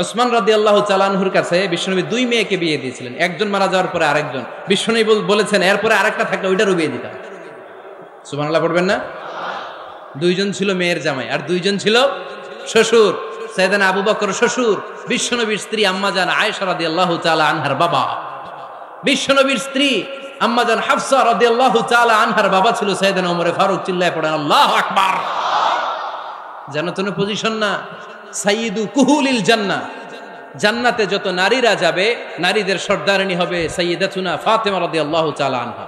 Speaker 1: উসমান রাদিয়াল্লাহু তাআলা আনহুর কাছে বিশ্বনবী 2 মেয়েকে বিয়ে দিয়েছিলেন। একজন মারা যাওয়ার পরে আরেকজন। বিশ্বনবী বলেছেন এরপরে আরেকটা থাকলে ওইটারও বিয়ে দিতাম। সুবহানাল্লাহ পড়বেন না? 2 জন ছিল মেয়ের জামাই আর 2 জন ছিল শ্বশুর। সাইয়েদনা আবু বকর শ্বশুর, বিশ্বনবীর স্ত্রী আম্মাজান আয়েশা রাদিয়াল্লাহু তাআলা আনহার বাবা। বিশ্বনবীর স্ত্রী আম্মাজান হাফসা রাদিয়াল্লাহু তাআলা আনহার বাবা ছিল সাইয়েদনা ওমর ফারুক। চিল্লায় পড়েন আল্লাহু আকবার। জান্নাতুল পজিশন না, সাইয়্যিদু কুহুলিল জান্নাহ। জান্নাতে যত নারীরা যাবে, নারীদের সর্দারিনী হবে সাইয়্যিদাতুনা ফাতেমা রাদিয়াল্লাহু তাআলা আনহা।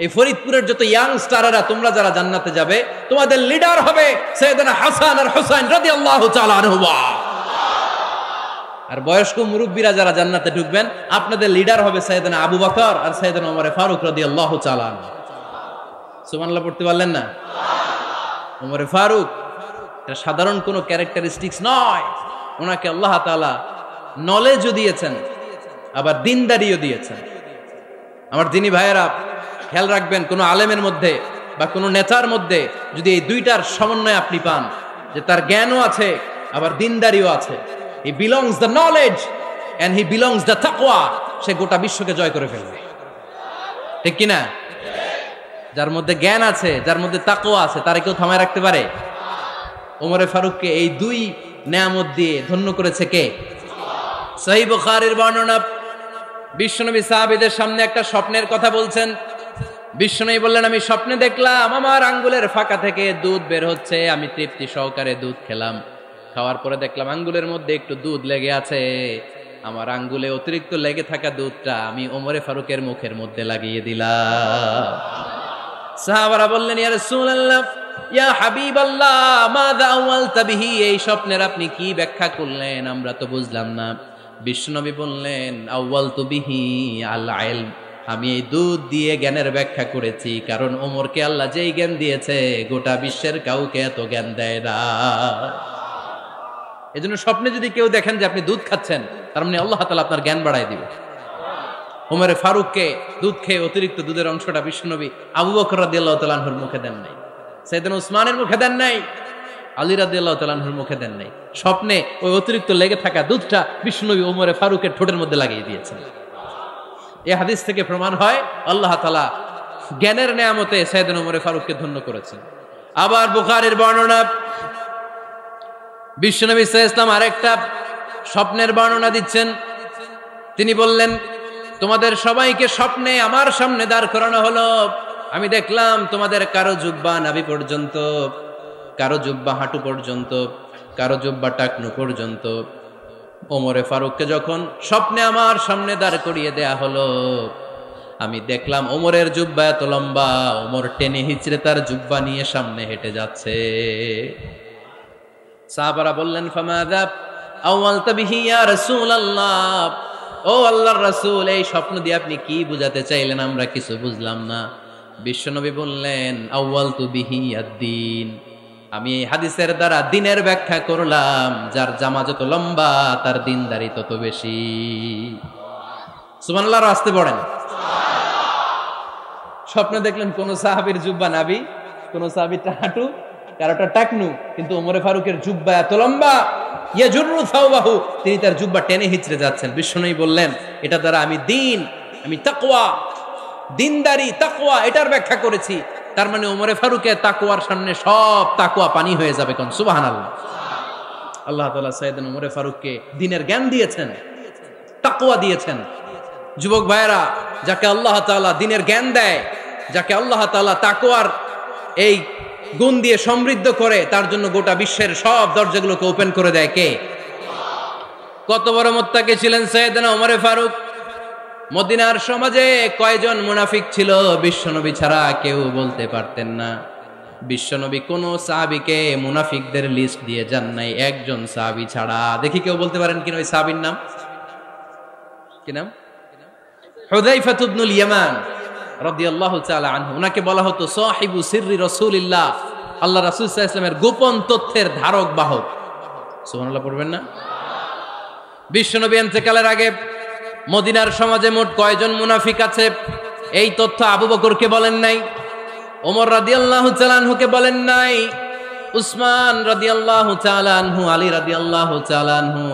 Speaker 1: এই ফরিদপুরের যত ইয়াং স্টাররা তোমরা যারা জান্নাতে যাবে, তোমাদের লিডার হবে সাইয়েদনা হাসান আর হুসাইন রাদিয়াল্লাহু তাআলা আনহুমা। আর বয়স্ক মুরব্বীরা যারা জান্নাতে ঢুকবেন, আপনাদের লিডার হবে সাইয়েদনা আবু বকর আর সাইয়েদনা ওমর ফারুক রাদিয়াল্লাহু তাআলা আনহু। সুবহানাল্লাহ পড়তে পারলেন না? ওমর ফারুক এটা সাধারণ কোনো ক্যারেক্টারিস্টিক্স নয়, ওনাকে আল্লাহ তাআলা নলেজও দিয়েছেন, আবার দিনদারিও দিয়েছেন। আমার দিনী ভাইয়েরা খেয়াল রাখবেন, কোনো আলেমের মধ্যে বা কোনো নেতার মধ্যে যদি এই দুইটার সমন্বয় আপনি পান, যে তার জ্ঞানও আছে আবার দিনদারিও আছে, he belongs the knowledge and he belongs the তাকওয়া, সে গোটা বিশ্বকে জয় করে ফেলবে, ঠিক কিনা? যার মধ্যে জ্ঞান আছে, যার মধ্যে তাকওয়া আছে, তারে কেউ থামায় রাখতে পারে? ওমরে ফারুককে এই দুই নেয়ামত দিয়ে ধন্য করেছে কে? সহিহ বুখারীর বর্ণনা, বিশ্বনবী সাহাবীদের সামনে একটা স্বপ্নের কথা বলছেন। বিশ্বনবী বললেন, আমি স্বপ্নে দেখলাম আমার আঙ্গুলের ফাঁকা থেকে দুধ বের হচ্ছে, আমি তৃপ্তি সহকারে দুধ খেলাম। খাওয়ার পরে দেখলাম আঙ্গুলের মধ্যে একটু দুধ লেগে আছে। আমার আঙ্গুলে অতিরিক্ত লেগে থাকা দুধটা আমি ওমরে ফারুকের মুখের মধ্যে লাগিয়ে দিলাম। সাহাবারা বললেন, ইয়া রাসূলুল্লাহ, ইয়া হাবিবাল্লাহ, মাযা আওয়ালতা বিহি, এই স্বপ্নের আপনি কি ব্যাখ্যা করলেন, আমরা তো বুঝলাম না। বিশ্বনবী বললেন, আওয়ালতু বিহি আল ইলম, আমি এই দুধ দিয়ে জ্ঞানের ব্যাখ্যা করেছি, কারণ ওমরকে আল্লাহ যেই জ্ঞান দিয়েছে গোটা বিশ্বের কাউকে এত জ্ঞান দেয় না। এজন্য স্বপ্নে যদি কেউ দেখেন যে আপনি দুধ খাচ্ছেন, তার মানে আল্লাহ তাআলা আপনার জ্ঞান বাড়ায় দিবে। ওমরে ফারুককে দুধ খেয়ে অতিরিক্ত দুধের অংশটা বিশ্বনবী আবু বকর রাদিয়াল্লাহু তাআলা আনহুর মুখে দেন নাই, সাইয়েদনা উসমানের মুখে দেন নাই, আলী রাদিয়াল্লাহু তাআলা আনহুর মুখে দেন নাই। স্বপ্নে ওই অতিরিক্ত লেগে থাকা দুধটা বিশ্বনবী ওমরে ফারুকের ঠোঁটের মধ্যে লাগিয়ে দিয়েছেন। এই হাদিস থেকে প্রমাণ হয় আল্লাহ তাআলা জ্ঞানের নেয়ামতে সাইয়েদনা ওমরে ফারুককে ধন্য করেছেন। আবার বুখারীর বর্ণনা, বিশ্বনবী সাল্লাল্লাহু আলাইহি ওয়াসাল্লাম আরেকটা স্বপ্নের বর্ণনা দিচ্ছেন। তিনি বললেন, তোমাদের সবাইকে স্বপ্নে আমার সামনে দাঁড় করানো হলো। আমি দেখলাম তোমাদের কারো জুব্বা নাভি পর্যন্ত, কারো জুব্বা হাঁটু পর্যন্ত, কারো জুব্বা টাকনু পর্যন্ত। ওমরে ফারুককে যখন স্বপ্নে আমার সামনে দাঁড় করিয়ে দেয়া হলো, আমি দেখলাম ওমরের জুব্বা এত লম্বা, ওমর টেনে হিচড়ে তার জুব্বা নিয়ে সামনে হেঁটে যাচ্ছে। সাহাবারা বললেন, ফামাযা আওয়ালতা বিহি ইয়া রাসূলুল্লাহ, ও আল্লাহর রাসূল, এই স্বপ্ন দিয়ে আপনি কি বুঝাতে চাইলেন, আমরা কিছু বুঝলাম না। বিশ্বনবী বললেন, আউয়ালতু বিহি আদ-দীন, আমি এই হাদিসের দ্বারা দ্বীনের ব্যাখ্যা করলাম, যার জামা যত লম্বা তার দ্বীনদারি তত বেশি। সুবহানাল্লাহ, আসতে পড়েন। স্বপ্নে দেখলেন কোন সাহাবীর জুব্বা নাভি, কোন সাহাবীরটা হাঁটু, কারোটা টাকনু, কিন্তু ওমরে ফারুকের জুব্বা এত লম্বা, ইয়াজুরু সাওবাহু, তিনি তার জুব্বা টেনে হিচড়ে যাচ্ছেন। বিশ্বনবী বললেন, এটা দ্বারা আমি দ্বীন, আমি তাকওয়া, দ্বীনদারি, তাকওয়া, এটার ব্যাখ্যা করেছি। তার মানে ওমরে ফারুকের তাকওয়ার সামনে সব তাকওয়া পানি হয়ে যাবে। কোন সুবহানাল্লাহ। আল্লাহ তাআলা সাইয়েদনা ওমরে ফারুককে দ্বীনের জ্ঞান দিয়েছেন, তাকওয়া দিয়েছেন। যুবক ভাইয়েরা, যাকে আল্লাহ তাআলা দ্বীনের জ্ঞান দেয়, যাকে আল্লাহ তাআলা তাকওয়ার এই গুণ দিয়ে সমৃদ্ধ করে, তার জন্য গোটা বিশ্বের সব দরজাগুলোকে ওপেন করে দেয় কে? কত বড় মুত্তাকি ছিলেন সাইয়েদনা ওমরে ফারুক। মদিনার সমাজে কয়জন মুনাফিক ছিল বিশ্বনবী ছাড়া কেউ বলতে পারতেন না। বিশ্বনবী কোন সাহাবীকে মুনাফিকদের লিস্ট দিয়ে যান নাই, একজন সাহাবী ছাড়া। দেখি কেউ বলতে পারেন কিনা ওই সাহাবীর নাম? কি নাম? হুযায়ফা ইবনুল ইয়ামান রাদিয়াল্লাহু তাআলা আনহু। উনাকে বলা হতো সাহিবু সিররি রাসূলিল্লাহ, আল্লাহ রাসূল সাল্লাল্লাহু আলাইহি ওয়াসাল্লামের গোপন তথ্যের ধারক বাহক। সুবহানাল্লাহ পড়বেন না? বিশ্বনবী ইন্তেকালের আগে মদিনার সমাজে মোট কয়জন মুনাফিক আছে, এই তথ্য আবু বকরকে বলেন নাই, ওমর রাদিয়াল্লাহু তাআলা আনহুকে বলেন নাই, উসমান রাদিয়াল্লাহু তাআলা আনহু, আলী রাদিয়াল্লাহু তাআলা আনহু,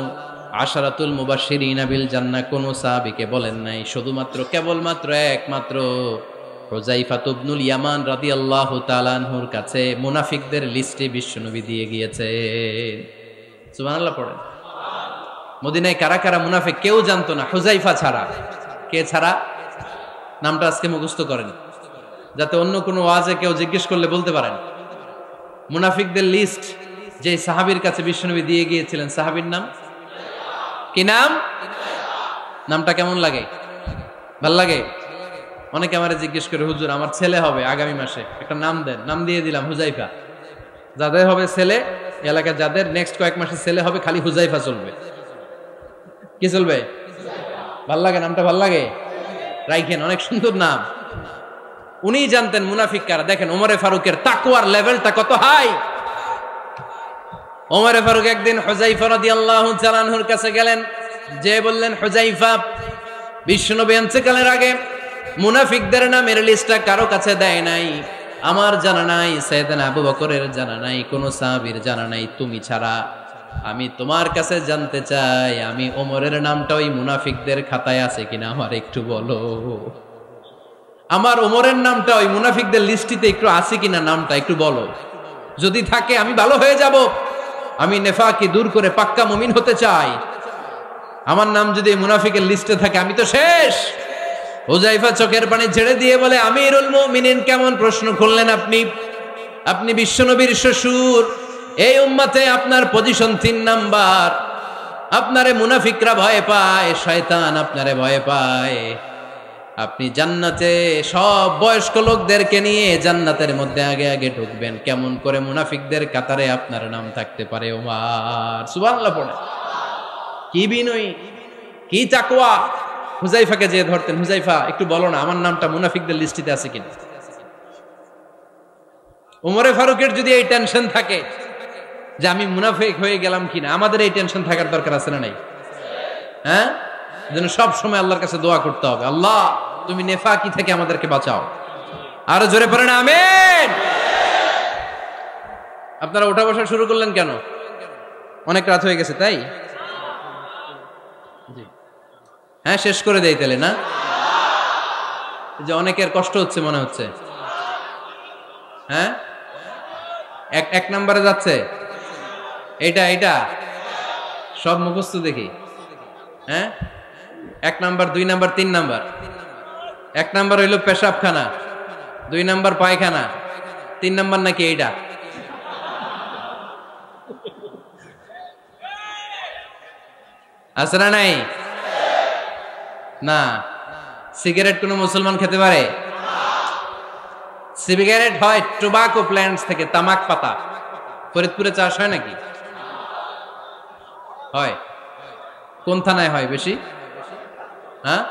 Speaker 1: আশারাতুল মুবাশশিরিনা বিল জান্নাহ কোন সাহাবীকে বলেন নাই। শুধুমাত্র কেবলমাত্র একমাত্র হুযায়ফা ইবনুল ইয়ামান রাদিয়াল্লাহু তাআলা আনহুর কাছে মুনাফিকদের লিস্টে বিশ্বনবী দিয়ে গিয়েছেন। সুবহানাল্লাহ পড়েন। মদিনায় কারা কারা মুনাফিক কেউ জানতো না, হুযায়ফা ছাড়া। কে ছাড়া? নামটা আজকে মুখস্থ করেন, যাতে অন্য কোনো ওয়াজে কেউ জিজ্ঞেস করলে বলতে পারেন। মুনাফিকদের লিস্ট যে সাহাবীর কাছে বিশ্বনবী দিয়ে গিয়েছিলেন, সাহাবীর নাম কি? নাম? নামটা কেমন লাগে? ভাল লাগে? অনেকে আমারে জিজ্ঞেস করে, হুজুর আমার ছেলে হবে আগামী মাসে, একটা নাম দেন। নাম দিয়ে দিলাম হুযায়ফা। যাদের হবে ছেলে, এলাকায় যাদের নেক্সট কয়েক মাসে ছেলে হবে, খালি হুযায়ফা চলবে। কি চলবে? ভাল লাগে নামটা? ভাল লাগে, রাইখেন, অনেক সুন্দর নাম। উনি জানতেন মুনাফিক কারা। দেখেন ওমরে ফারুকের তাকওয়ার লেভেলটা কত হাই। ওমরে ফারুক একদিন হুযায়ফা রাদিয়াল্লাহু তাআলা আনহুর কাছে গেলেন, যে বললেন, হুযায়ফা, বিশ্বনবী ইন্তেকালের আগে মুনাফিকদের নামের লিস্টটা কারো কাছে দেয় নাই, আমার জানা নাই, সাইয়েদনা আবু বকরের জানা নাই, কোন সাহাবীর জানা নাই, তুমি ছাড়া। আমি তোমার কাছে জানতে চাই, আমি ওমরের নামটা ওই মুনাফিকদের খাতায় আছে কিনা আমার একটু বলো। আমার ওমরের নামটা ওই মুনাফিকদের লিস্টিতে একটু আছে কিনা, নামটা একটু বলো। যদি থাকে আমি ভালো হয়ে যাব, আমি নেফাকি দূর করে পাক্কা মুমিন হতে চাই। আমার নাম যদি মুনাফিকের লিস্টে থাকে আমি তো শেষ। হুযায়ফা চোখের পানি ছেড়ে দিয়ে বলে, আমিরুল মুমিনিন, কেমন প্রশ্ন করলেন আপনি? আপনি বিশ্বনবীর শ্বশুর, এই উম্মতে আপনার পজিশন 3 নাম্বার। আপনারে মুনাফিকরা ভয় পায়, শয়তান আপনারে ভয় পায়। আপনি জান্নাতে সব বয়স্ক লোকদেরকে নিয়ে জান্নাতের মধ্যে আগে আগে ঢুকবেন, কেমন করে মুনাফিকদের কাতারে আপনার নাম থাকতে পারে ওমর? সুবহানাল্লাহ পড়ে। কি বিনয়ী, কি তাকওয়া। হুযায়ফাকে যে ধরতেন, হুযায়ফা একটু বলো না আমার নামটা মুনাফিকদের লিস্টিতে আছে কিনা। ওমরে ফারুকের যদি এই টেনশন থাকে যে আমি মুনাফিক হয়ে গেলাম কিনা, আমাদের এই টেনশন থাকার দরকার আছে না নাই? হ্যাঁ, যেন সব সময় আল্লাহর কাছে দোয়া করতে হবে, আল্লাহ তুমি নেফাকি থেকে আমাদেরকে বাঁচাও। আরো জোরে পড়েন আমিন। আপনারা ওঠা বসা শুরু করলেন কেন? অনেক রাত হয়ে গেছে তাই? হ্যাঁ, শেষ করে দেই তাহলে না? যে অনেকের কষ্ট হচ্ছে মনে হচ্ছে। হ্যাঁ, এক নম্বরে যাচ্ছে এইটা সব মুখস্থ দেখি। হ্যাঁ, 1 নাম্বার, 2 নাম্বার, 3 নাম্বার। 1 নাম্বার হইল পেশাবখানা, 2 নাম্বার পায়খানা, 3 নাম্বার নাকি এইটা? আছে না নাই? না। সিগারেট কোন মুসলমান খেতে পারে? সিগারেট হয় টোবাকো প্ল্যান্টস থেকে, তামাক পাতা। ফরিদপুরে চাষ হয় নাকি? হয়। কোন থানায় হয় বেশি? হ্যাঁ,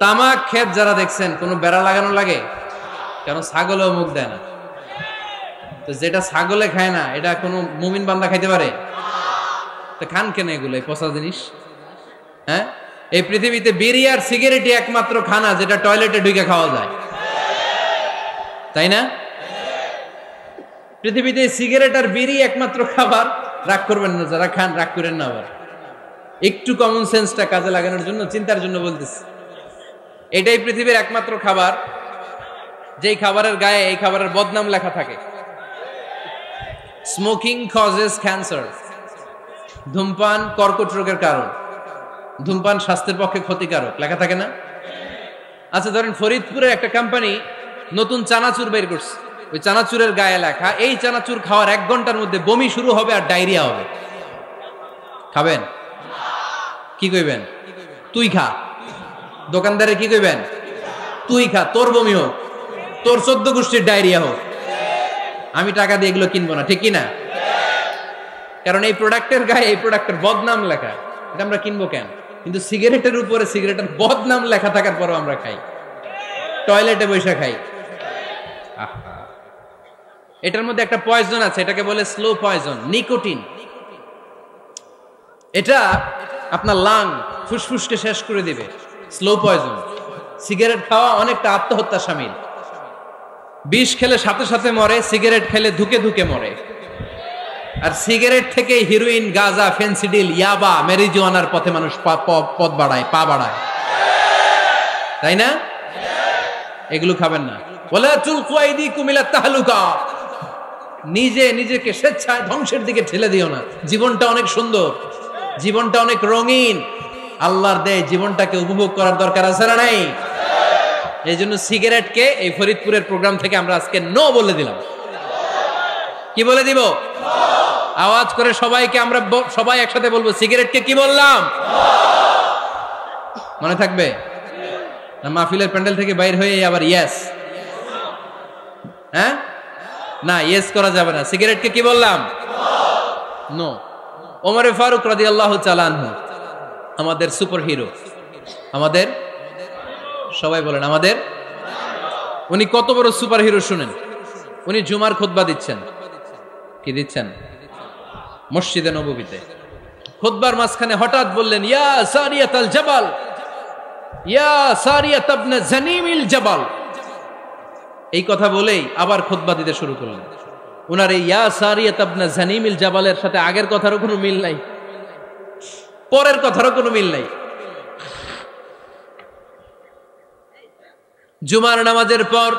Speaker 1: তামাক ক্ষেত যারা দেখছেন, কোনো বেড়া লাগানো লাগে? কারণ ছাগলেও মুখ দেয় না। তো যেটা ছাগলে খায় না, এটা কোনো মুমিন বান্দা খাইতে পারে? তো খান কেন এগুলো, পচা জিনিস? হ্যাঁ, এই পৃথিবীতে বিড়ি আর সিগারেটই একমাত্র খানা যেটা টয়লেটে ঢুকে খাওয়া যায়, তাই না? পৃথিবীতে সিগারেট আর বিড়ি একমাত্র খাবার। রাগ করবেন না যারা খান, রাগ করেন না। আবার একটু কমন সেন্সটা কাজে লাগানোর জন্য, চিন্তার জন্য বলতেছি। এটাই পৃথিবীর একমাত্র খাবার যেই খাবারের গায়ে এই খাবারের বদনাম লেখা থাকে, স্মোকিং কজেস ক্যান্সার। ধূমপান কর্কট রোগের কারণ, ধূমপান স্বাস্থ্যের পক্ষে ক্ষতিকারক, লেখা থাকে না? আচ্ছা ধরেন ফরিদপুরের একটা কোম্পানি নতুন চানাচুর বের করছে, ওই চানাচুরের গায়ে লেখা, এই চানাচুর খাওয়ার 1 ঘন্টার মধ্যে বমি শুরু হবে আর ডায়রিয়া হবে। খাবেন? কি কইবেন? তুই খা। দোকানদারে কি কইবেন? তুই খা, তোর বমি হোক, তোর 14 গোষ্ঠীর ডায়রিয়া হোক, আমি টাকা দিয়ে এগুলো কিনবো না, ঠিক কিনা? কারণ এই প্রোডাক্টের গায়ে এই প্রোডাক্টের বদনাম লেখা, এটা আমরা কিনবো কেন? কিন্তু সিগারেটের উপরে সিগারেটের বদনাম লেখা থাকার পরও আমরা খাই, টয়লেটে বসে খাই। এটার মধ্যে একটা পয়জন আছে, এটাকে বলে স্লো পয়জন, নিকোটিন। এটা আপনার লাং, ফুসফুসকে শেষ করে দিবে। Slow poison. সিগারেট খাওয়া অনেকটা আত্মহত্যা শামিল। বিষ খেলে সাথে সাথে মরে, সিগারেট খেলে ধুকে ধুকে মরে। আর সিগারেট থেকে হিরোইন, গাঁজা, ফেন্সিডিল, ইয়াবা, মেরিজুয়ানার পথে মানুষ পথ বাড়ায়, পা বাড়ায়, তাই না? এগুলো খাবেন না। ওয়ালা তুলকু আইদিকুম ইলা তাহলুকা, নিজে নিজেকে স্বেচ্ছায় ধ্বংসের দিকে ঠেলে দিও না। জীবনটা অনেক সুন্দর, জীবনটা অনেক রঙিন, আল্লাহর দেয় জীবনটাকে উপভোগ করার দরকার আছে না নাই? এই জন্য সিগারেটকে এই ফরিদপুরের প্রোগ্রাম থেকে আমরা আজকে নো বলে দিলাম। কি বলে দিব? আওয়াজ করে সবাইকে আমরা সবাই একসাথে বলবো, সিগারেটকে কি বললাম? মনে থাকবে না? মাহফিলের প্যান্ডেল থেকে বাইর হয়ে আবার ইয়েস, হ্যাঁ না, ইয়েস করা যাবে না। সিগারেটকে কি বললাম? নো। ওমরে ফারুক রাদিয়াল্লাহু তাআলা আনহু আমাদের সুপার হিরো, আমাদের সবাই বলেন আমাদের, উনি কত বড় সুপার হিরো শুনেন। উনি জুমার খুতবা দিচ্ছেন, কি দিচ্ছেন? মসজিদে নববীতে খুতবার মাঝখানে হঠাৎ বললেন, ইয়া সারিয়াতাল জাবাল, ইয়া সারিয়াত ইবনে জানিমিল জাবাল। এই কথা বলেই আবার খুতবা দিতে শুরু করলেন। উনার এই ইয়া সারিয়াত ইবনে জানিমিল জাবালের সাথে আগের কথারও কোনো মিল নাই, পরের কথারও কোনো মিল নাই। জুমার নামাজের পর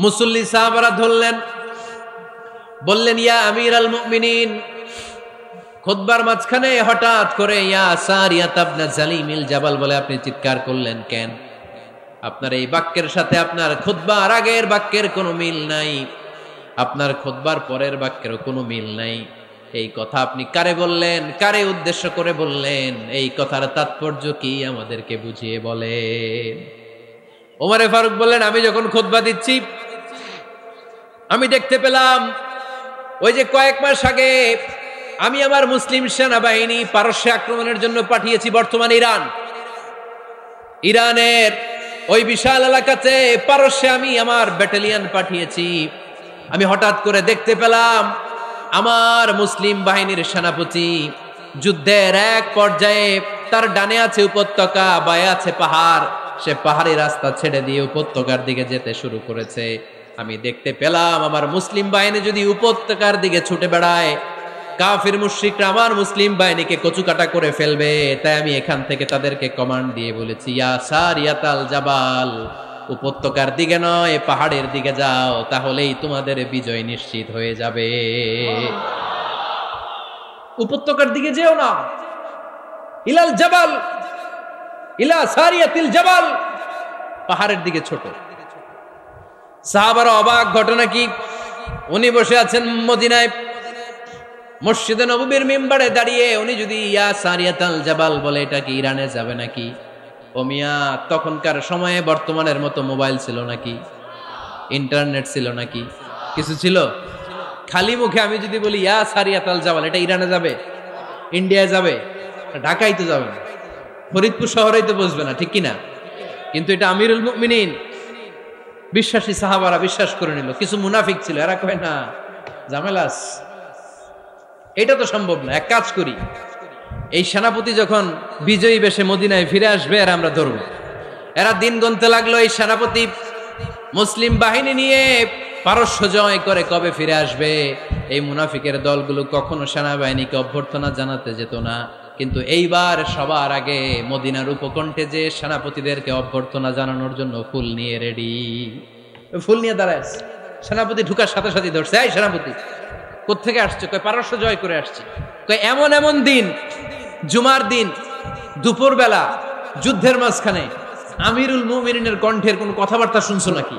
Speaker 1: মুসল্লি সাহাবারা ধরলেন, বললেন, ইয়া আমিরাল মুমিনিন। খুতবার মাঝখানে হঠাৎ করে ইয়া সারিয়াত ইবনে জালিমিল জাবাল বলে আপনি চিৎকার করলেন কেন? আপনার এই বাক্যের সাথে আপনার খুতবার আগের বাক্যের কোনো মিল নাই, আপনার খুতবার পরের বাক্যেরও কোনো মিল নাই। এই কথা আপনি কারে বললেন, কারে উদ্দেশ্য করে বললেন? এই কথার তাৎপর্য কি আমাদেরকে বুঝিয়ে বলেন। ওমরে ফারুক বললেন, আমি যখন খুতবা দিচ্ছি আমি দেখতে পেলাম ওই যে কয়েক মাস আগে আমি আমার মুসলিম সেনাবাহিনী পারস্যে আক্রমণের জন্য পাঠিয়েছি, বর্তমান ইরানের ওই বিশাল এলাকাতে পারস্যে আমি আমার ব্যাটালিয়ন পাঠিয়েছি। আমি হঠাৎ করে দেখতে পেলাম আমার মুসলিম বাহিনীর সেনাপতি যুদ্ধের এক পর্যায়ে তার ডানে আছে উপত্যকা, বায়ে আছে পাহাড়, সে পাহাড়ি রাস্তা ছেড়ে দিয়ে উপত্যকার দিকে যেতে শুরু করেছে। আমি দেখতে পেলাম আমার মুসলিম বাহিনী যদি উপত্যকার দিকে ছুটে বেড়ায়, কাফির মুশরিকরা আমার মুসলিম বাহিনীকে কচুকাটা করে ফেলবে। তাই আমি এখান থেকে তাদেরকে কমান্ড দিয়ে বলেছি, ইয়া সারিয়াতাল জাবাল, উপত্যকার দিকে নয় পাহাড়ের দিকে যাও, তাহলেই তোমাদের বিজয় নিশ্চিত হয়ে যাবে। উপত্যকার দিকে যেও না, ইলাল জাবাল, ইলা সারিয়াতিল জাবাল, পাহাড়ের দিকে ছোট। সাহাবারা অবাক, ঘটনা কি? উনি বসে আছেন মদিনায় মসজিদে নববীর মিম্বারে দাঁড়িয়ে, উনি যদি ইয়া সারিয়াতাল জাবাল বলে এটা কি ইরানে যাবে নাকি? ও মিয়া, তখনকার সময়ে বর্তমানের মতো মোবাইল ছিল নাকি, ইন্টারনেট ছিল নাকি, কিছু ছিল? খালি মুখে আমি যদি বলি ইয়া সারিয়াতাল জাবাল, এটা ইরানে যাবে, ইন্ডিয়ায় যাবে, ঢাকায় তো যাবে না, ফরিদপুর শহরেই তো বসবে না, ঠিক কিনা? কিন্তু এটা আমিরুল মুমিনিন বিশ্বাসী সাহাবারা বিশ্বাস করে নিল। কিছু মুনাফিক ছিল, এরা কয় না ঝামেলাস, এটা তো সম্ভব না। এক কাজ করি, এই সেনাপতি যখন বিজয়ী বেশে মদিনায় ফিরে আসবে আর আমরা ধরব। এরা দিন গুনতে লাগলো, এই সেনাপতি মুসলিম বাহিনী নিয়ে পারস্য জয় করে কবে ফিরে আসবে। এই মুনাফিকের দলগুলো কখনো সেনাবাহিনীকে অভ্যর্থনা জানাতে যেত না, কিন্তু এইবার সবার আগে মদিনার উপকণ্ঠে যে সেনাপতিদেরকে অভ্যর্থনা জানানোর জন্য ফুল নিয়ে রেডি, ফুল নিয়ে দাঁড়ায় সেনাপতি ঢুকার সাথে সাথে ধরছে, এই সেনাপতি কোত্থেকে আসছে? কয় পারস্য জয় করে আসছে। কয় এমন এমন দিন, জুমার দিন দুপুর বেলা যুদ্ধের মাঝখানে আমিরুল মুমিনিনের কণ্ঠের কোন কথাবার্তা শুনছো নাকি?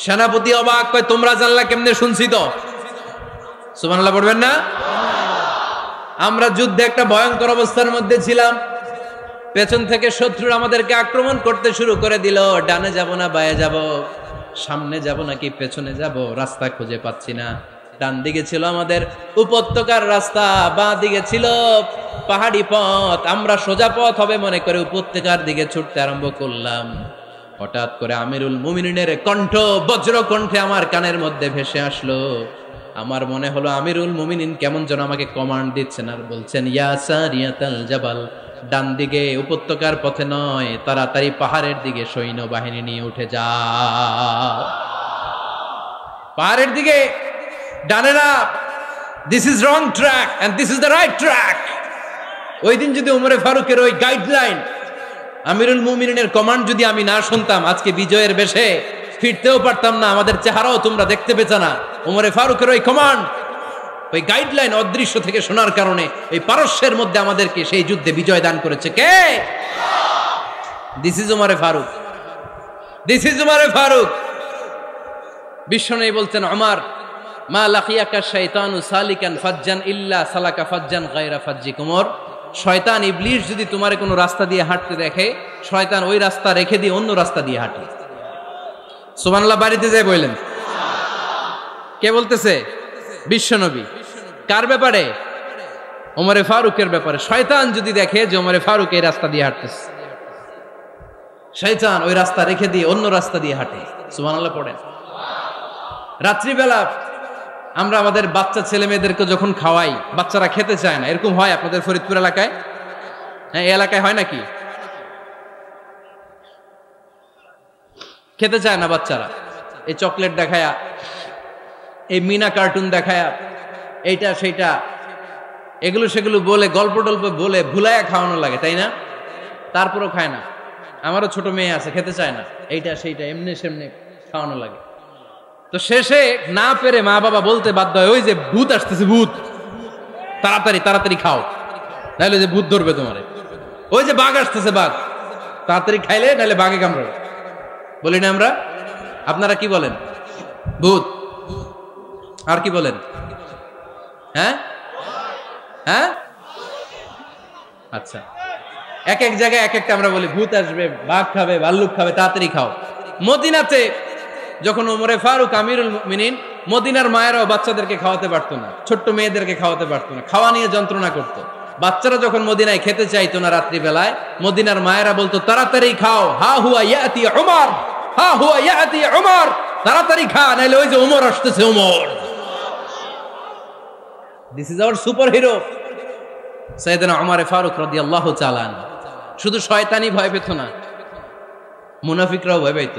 Speaker 1: সেনাপতি অবাক, কয় তোমরা জানলা কেমনে? শুনছি তো। সুবহানাল্লাহ পড়বেন না? আমরা যুদ্ধে একটা ভয়ঙ্কর অবস্থার মধ্যে ছিলাম, পেছন থেকে শত্রুরা আমাদেরকে আক্রমণ করতে শুরু করে দিল। ডানে যাব না বায়ে যাব, সামনে যাব নাকি পেছনে যাব, রাস্তা খুঁজে পাচ্ছি না। ডান দিকে ছিল আমাদের উপত্যকার রাস্তা, বাঁ দিকে ছিল পাহাড়ি পথ। আমরা সোজা পথ হবে মনে করে উপত্যকার দিকে ছুটতে আরম্ভ করলাম। হঠাৎ করে আমিরুল মুমিনিনের কণ্ঠ বজ্র কণ্ঠে আমার কানের মধ্যে ভেসে আসলো। আমার মনে হলো আমিরুল মুমিনিন কেমন যেন আমাকে কমান্ড দিচ্ছেন আর বলছেন, ইয়া সারিয়াতাল জাবাল, ডান দিকে উপত্যকার পথে নয়, তাড়াতাড়ি পাহাড়ের দিকে সৈন্য বাহিনী নিয়ে উঠে যা। পাহাড়ের দিকে, ডানে না, this is wrong track and this is the right track. ওই দিন যদি ওমরে ফারুকের ওই গাইডলাইন, আমিরুল মুমিনিনের কমান্ড যদি আমি না শুনতাম, আজকে বিজয়ের বেশে ফিরতেও পারতাম না, আমাদের চেহারাও তোমরা দেখতে পেতে না। ওমরে ফারুকের ওই কমান্ড, ওই গাইডলাইন অদৃশ্য থেকে শোনার কারণে এই পারস্যের মধ্যে আমাদেরকে সেই যুদ্ধে বিজয় দান করেছে কে? দিস ইজ ওমরে ফারুক, দিস ইজ ওমরে ফারুক। বিশ্বনবী বলতেন, ওমর মা লাকিয়াকা শাইতানু সালিকান ফাজ্জান ইল্লা সালাকা ফাজ্জান গায়রা ফাজ্জিক। ওমর, শয়তান ইবলিস যদি তোমার কোনো রাস্তা দিয়ে হাঁটতে দেখে, শয়তান ওই রাস্তা রেখে দিয়ে অন্য রাস্তা দিয়ে হাঁটে। সুবহানাল্লাহ বাড়িতে যায় বললেন, কে বলতেছে? বিশ্বনবী। কার ব্যাপারে? ওমরে ফারুকের ব্যাপারে। শয়তান যদি দেখে যে ওমরে ফারুক এই রাস্তা দিয়ে হাঁটতেছে, শয়তান ওই রাস্তা রেখে দিয়ে অন্য রাস্তা দিয়ে হাঁটে। সুবহানাল্লাহ পড়েন। রাত্রিবেলা আমরা আমাদের বাচ্চা ছেলে মেয়েদেরকে যখন খাওয়াই, বাচ্চারা খেতে চায় না, এরকম হয় আপনাদের ফরিদপুর এলাকায়? হ্যাঁ, এই এলাকায় হয় নাকি? খেতে চায় না বাচ্চারা, এই চকলেট দেখায়া, এই মিনা কার্টুন দেখায়া, এইটা সেইটা এগুলো সেগুলো বলে, গল্প টল্প বলে ভুলায়া খাওয়ানো লাগে, তাই না? তারপরও খায় না। আমারও ছোট মেয়ে আছে, খেতে চায় না, এইটা সেইটা এমনি সেমনি খাওয়ানো লাগে। তো শেষে না পেরে মা বাবা বলতে বাধ্য হয়, ওই যে ভূত আসতেছে, ভূত, তাড়াতাড়ি তাড়াতাড়ি খাও, নাহলে যে ভূত ধরবে তোমারে। ওই যে বাঘ আসতেছে, বাঘ, তাড়াতাড়ি খাইলে নাহলে বাঘে কামড়াবে। বলি না আমরা? আপনারা কি বলেন? ভূত। আর কি বলেন? হ্যাঁ হ্যাঁ, আচ্ছা, এক এক জায়গায় এক একটা আমরা বলি, ভূত আসবে, বাঘ খাবে, ভাল্লুক খাবে, তাড়াতাড়ি খাও। মদিনাতে যখন ওমরে ফারুক আমিরুল মুমিনিন, মদিনার মায়েরাও বাচ্চাদেরকে খাওয়াতে পারতো না, ছোট্ট মেয়েদেরকে খাওয়াতে পারতো না, খাওয়া নিয়ে যন্ত্রণা করতো। বাচ্চারা যখন মদিনায় খেতে চাইতো না রাত্রি বেলায়, মদিনার মায়েরা বলতো তাড়াতাড়ি খাও, হা হুয়া ইয়াতি উমর, হা হুয়া ইয়াতি উমর, তাড়াতাড়ি খা, নাইলে ওই যে ওমর আসতেছে, Omar. This is our superhero সাইয়েদনা ওমর ফারুক রাদিয়াল্লাহু তাআলা আনহু। শুধু শয়তানি ভয় পেত না, মুনাফিকরাও ভয় পাইত,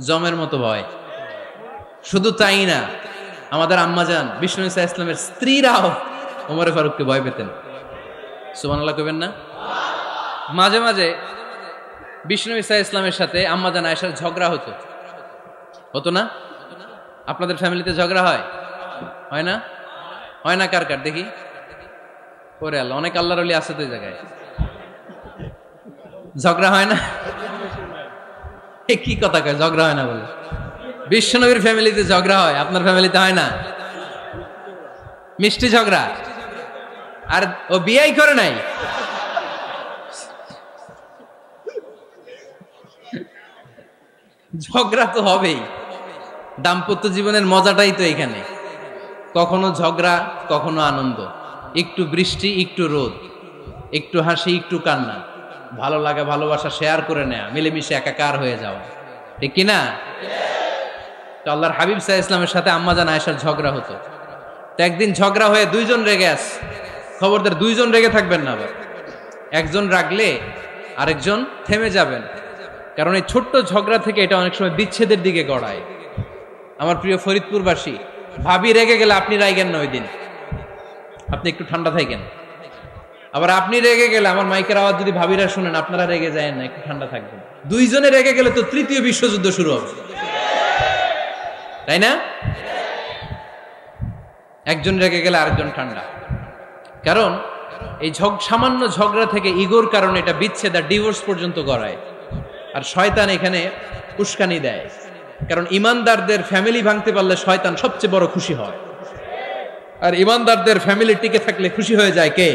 Speaker 1: জমের মতো ভয়। শুধু তাই না, আমাদের আম্মাজান বিষ্ণু ইসা ইসলামের স্ত্রীরাও ওমর ফারুককে ভয় পেতেন। সুবহানাল্লাহ কইবেন না? মাঝে মাঝে বিষ্ণু ইসা ইসলামের সাথে আম্মাজান আয়েশার ঝগড়া হতো, হতো না? আপনাদের ফ্যামিলিতে ঝগড়া হয়? হয় না? হয় না? কার কার দেখি? ওরে আল্লাহ, অনেক আল্লাহর ওলি আছে তো এই জায়গায়। ঝগড়া হয় না? কি কথা কয়, ঝগড়া হয় না বলে? বিশ্বনবীর ফ্যামিলিতে ঝগড়া হয়, আপনার ফ্যামিলিতে হয় না? মিষ্টি ঝগড়া। আর ও বিয়েই করে নাই। ঝগড়া তো হবেই, দাম্পত্য জীবনের মজাটাই তো এখানে। কখনো ঝগড়া, কখনো আনন্দ, একটু বৃষ্টি, একটু রোদ, একটু হাসি, একটু কান্না, ভালো লাগা ভালোবাসা শেয়ার করে নেয়া, মিলেমিশে একাকার হয়ে যাওয়া, ঠিক কিনা? তো আল্লাহর হাবিব সাল্লাল্লাহু আলাইহি ইসলামের সাথে আম্মাজান আয়েশার ঝগড়া হতো। তো একদিন ঝগড়া হয়ে দুইজন রেগে আছে। খবরদার, দুইজন রেগে থাকবেন না আবার। একজন রাগলে আরেকজন থেমে যাবেন, কারণ এই ছোট্ট ঝগড়া থেকে এটা অনেক সময় বিচ্ছেদের দিকে গড়ায়। আমার প্রিয় ফরিদপুরবাসী, ভাবি রেগে গেলে আপনি রাইগেন না, ওই দিন আপনি একটু ঠান্ডা থাকেন। আবার আপনি রেগে গেলে, আমার মাইকের আওয়াজ যদি ভাবিরা শুনেন, আপনারা রেগে যায় না, একটু ঠান্ডা থাকবেন। দুইজনে রেগে গেলে তো তৃতীয় বিশ্বযুদ্ধ শুরু হবে, তাই না? একজন রেগে গেলে আরেকজন ঠান্ডা। কারণ এই সামান্য ঝগড়া থেকে ইগোর কারণে এটা বিচ্ছেদ আর ডিভোর্স পর্যন্ত গড়ায়। আর শয়তান এখানে উস্কানি দেয়, কারণ ইমানদারদের ফ্যামিলি ভাঙতে পারলে শয়তান সবচেয়ে বড় খুশি হয়। আর ইমানদারদের ফ্যামিলি টিকে থাকলে খুশি হয়ে যায় কে?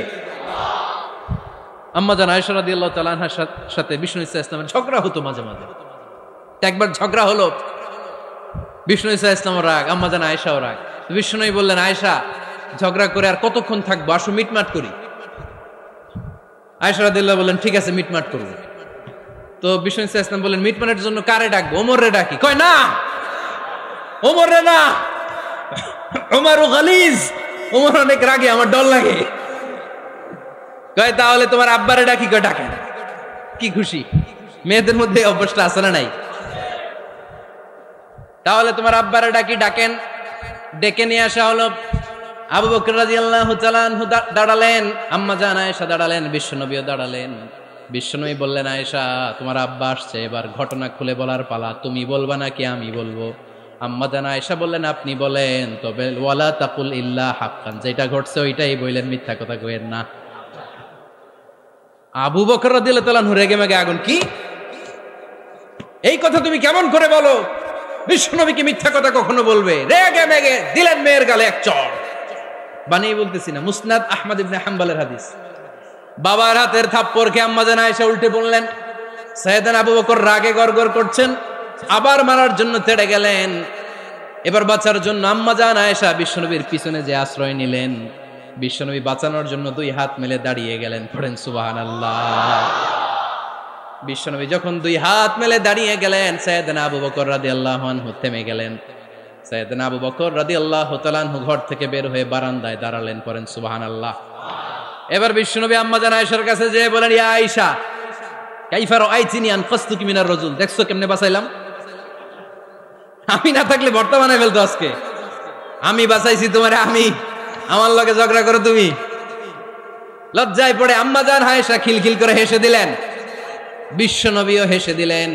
Speaker 1: আম্মাজান আয়েশা রাদিয়াল্লাহু তাআলা আনহার সাথে বিষ্ণু ইসা ইসলামের ঝগড়া হতো মাঝে মাঝে। একবার ঝগড়া হলো, বিষ্ণু ইসা ইসলামের রাগ, আম্মাজান আয়েশাও রাগ। বিষ্ণুই বললেন, আয়েশা, ঝগড়া করে আর কতক্ষণ থাকবো, আসো মিটমাট করি। আয়েশা রাদিয়াল্লাহু বললেন, ঠিক আছে, মিটমাট করবো। তো বিষ্ণু ইসা ইসলাম বললেন, মিটমাটের জন্য কারে ডাকবো? ওমর রে ডাকি। কয় না, ওমর রে না, ওমর গালিজ, ওমর অনেক রাগে, আমার ডর লাগে। কয় তাহলে তোমার আব্বারে ডাকি। কয় ডাকেন। কি খুশি! মেয়েদের মধ্যে অভ্যাসটা আছে না নাই? তাহলে তোমার আব্বারে ডাকি, ডাকেন। ডেকে নিয়ে আসা হলো। আবু বকর রাদিয়াল্লাহু তাআলা আনহু দাঁড়ালেন, আম্মাজান আয়েশা দাঁড়ালেন, বিশ্বনবীও দাঁড়ালেন। বিশ্বনবী বললেন, আয়েশা, তোমার আব্বা আসছে, এবার ঘটনা খুলে বলার পালা, তুমি বলবা নাকি আমি বলবো? আম্মাজান আয়েশা বললেন, আপনি বলেন, তবে ওয়ালা তাকুল ইল্লা হাক্কান, যেটা ঘটছে ওইটাই বললেন, মিথ্যা কথা কইেন না। আবু বকর রাদিয়াল্লাহু তাআলা আনহু রেগে মেগে আগুন। কি এই কথা তুমি কেমন করে বলো? বিশ্বনবী কি মিথ্যা কথা কখনো বলবে? রেগে মেগে দিলেন মেয়ের গালে এক চড়। বানিয়ে বলতেছি না, মুসনাদ আহমদ ইবনে হাম্বলের হাদিস। বাবার হাতের থাপ্পড় খেয়ে আম্মাজান আয়েশা উল্টে বললেন। সাইয়েদনা আবু বকর রাগে গড়গড় করছেন, আবার মারার জন্য তেড়ে গেলেন। এবার বাঁচার জন্য আম্মা জান আয়েশা বিশ্বনবীর পিছনে যে আশ্রয় নিলেন, বিশ্বনবী বাঁচানোর জন্য দুই হাত মেলে দাঁড়িয়ে গেলেন। পড়েন সুবহানাল্লাহ। বিশ্বনবী যখন দুই হাত মেলে দাঁড়িয়ে গেলেন, সাইয়েদনা আবু বকর রাদিয়াল্লাহু আনহু থেমে গেলেন। সাইয়েদনা আবু বকর রাদিয়াল্লাহু তাআলা আনহু ঘর থেকে বের হয়ে বারান্দায় দাঁড়ালেন। পড়েন সুবহানাল্লাহ। এবার বিশ্বনবী আম্মা জান আয়েশার কাছে যেয়ে বলেন, ইয়া আয়েশা কাইফা রাআইতিনি আনকাসতুকি মিনার রাজুল, দেখছো কেমনে বাঁচাইলাম? আমি না থাকলে ভর্তা বানাই ফেলতো আজকে। আমি বাঁচাইছি তোমারে, আমি, আমার লগে ঝগড়া করো তুমি। লজ্জায় পড়ে আম্মা জান আয়েশা খিলখিল করে হেসে দিলেন, বিশ্বনবীও হেসে দিলেন।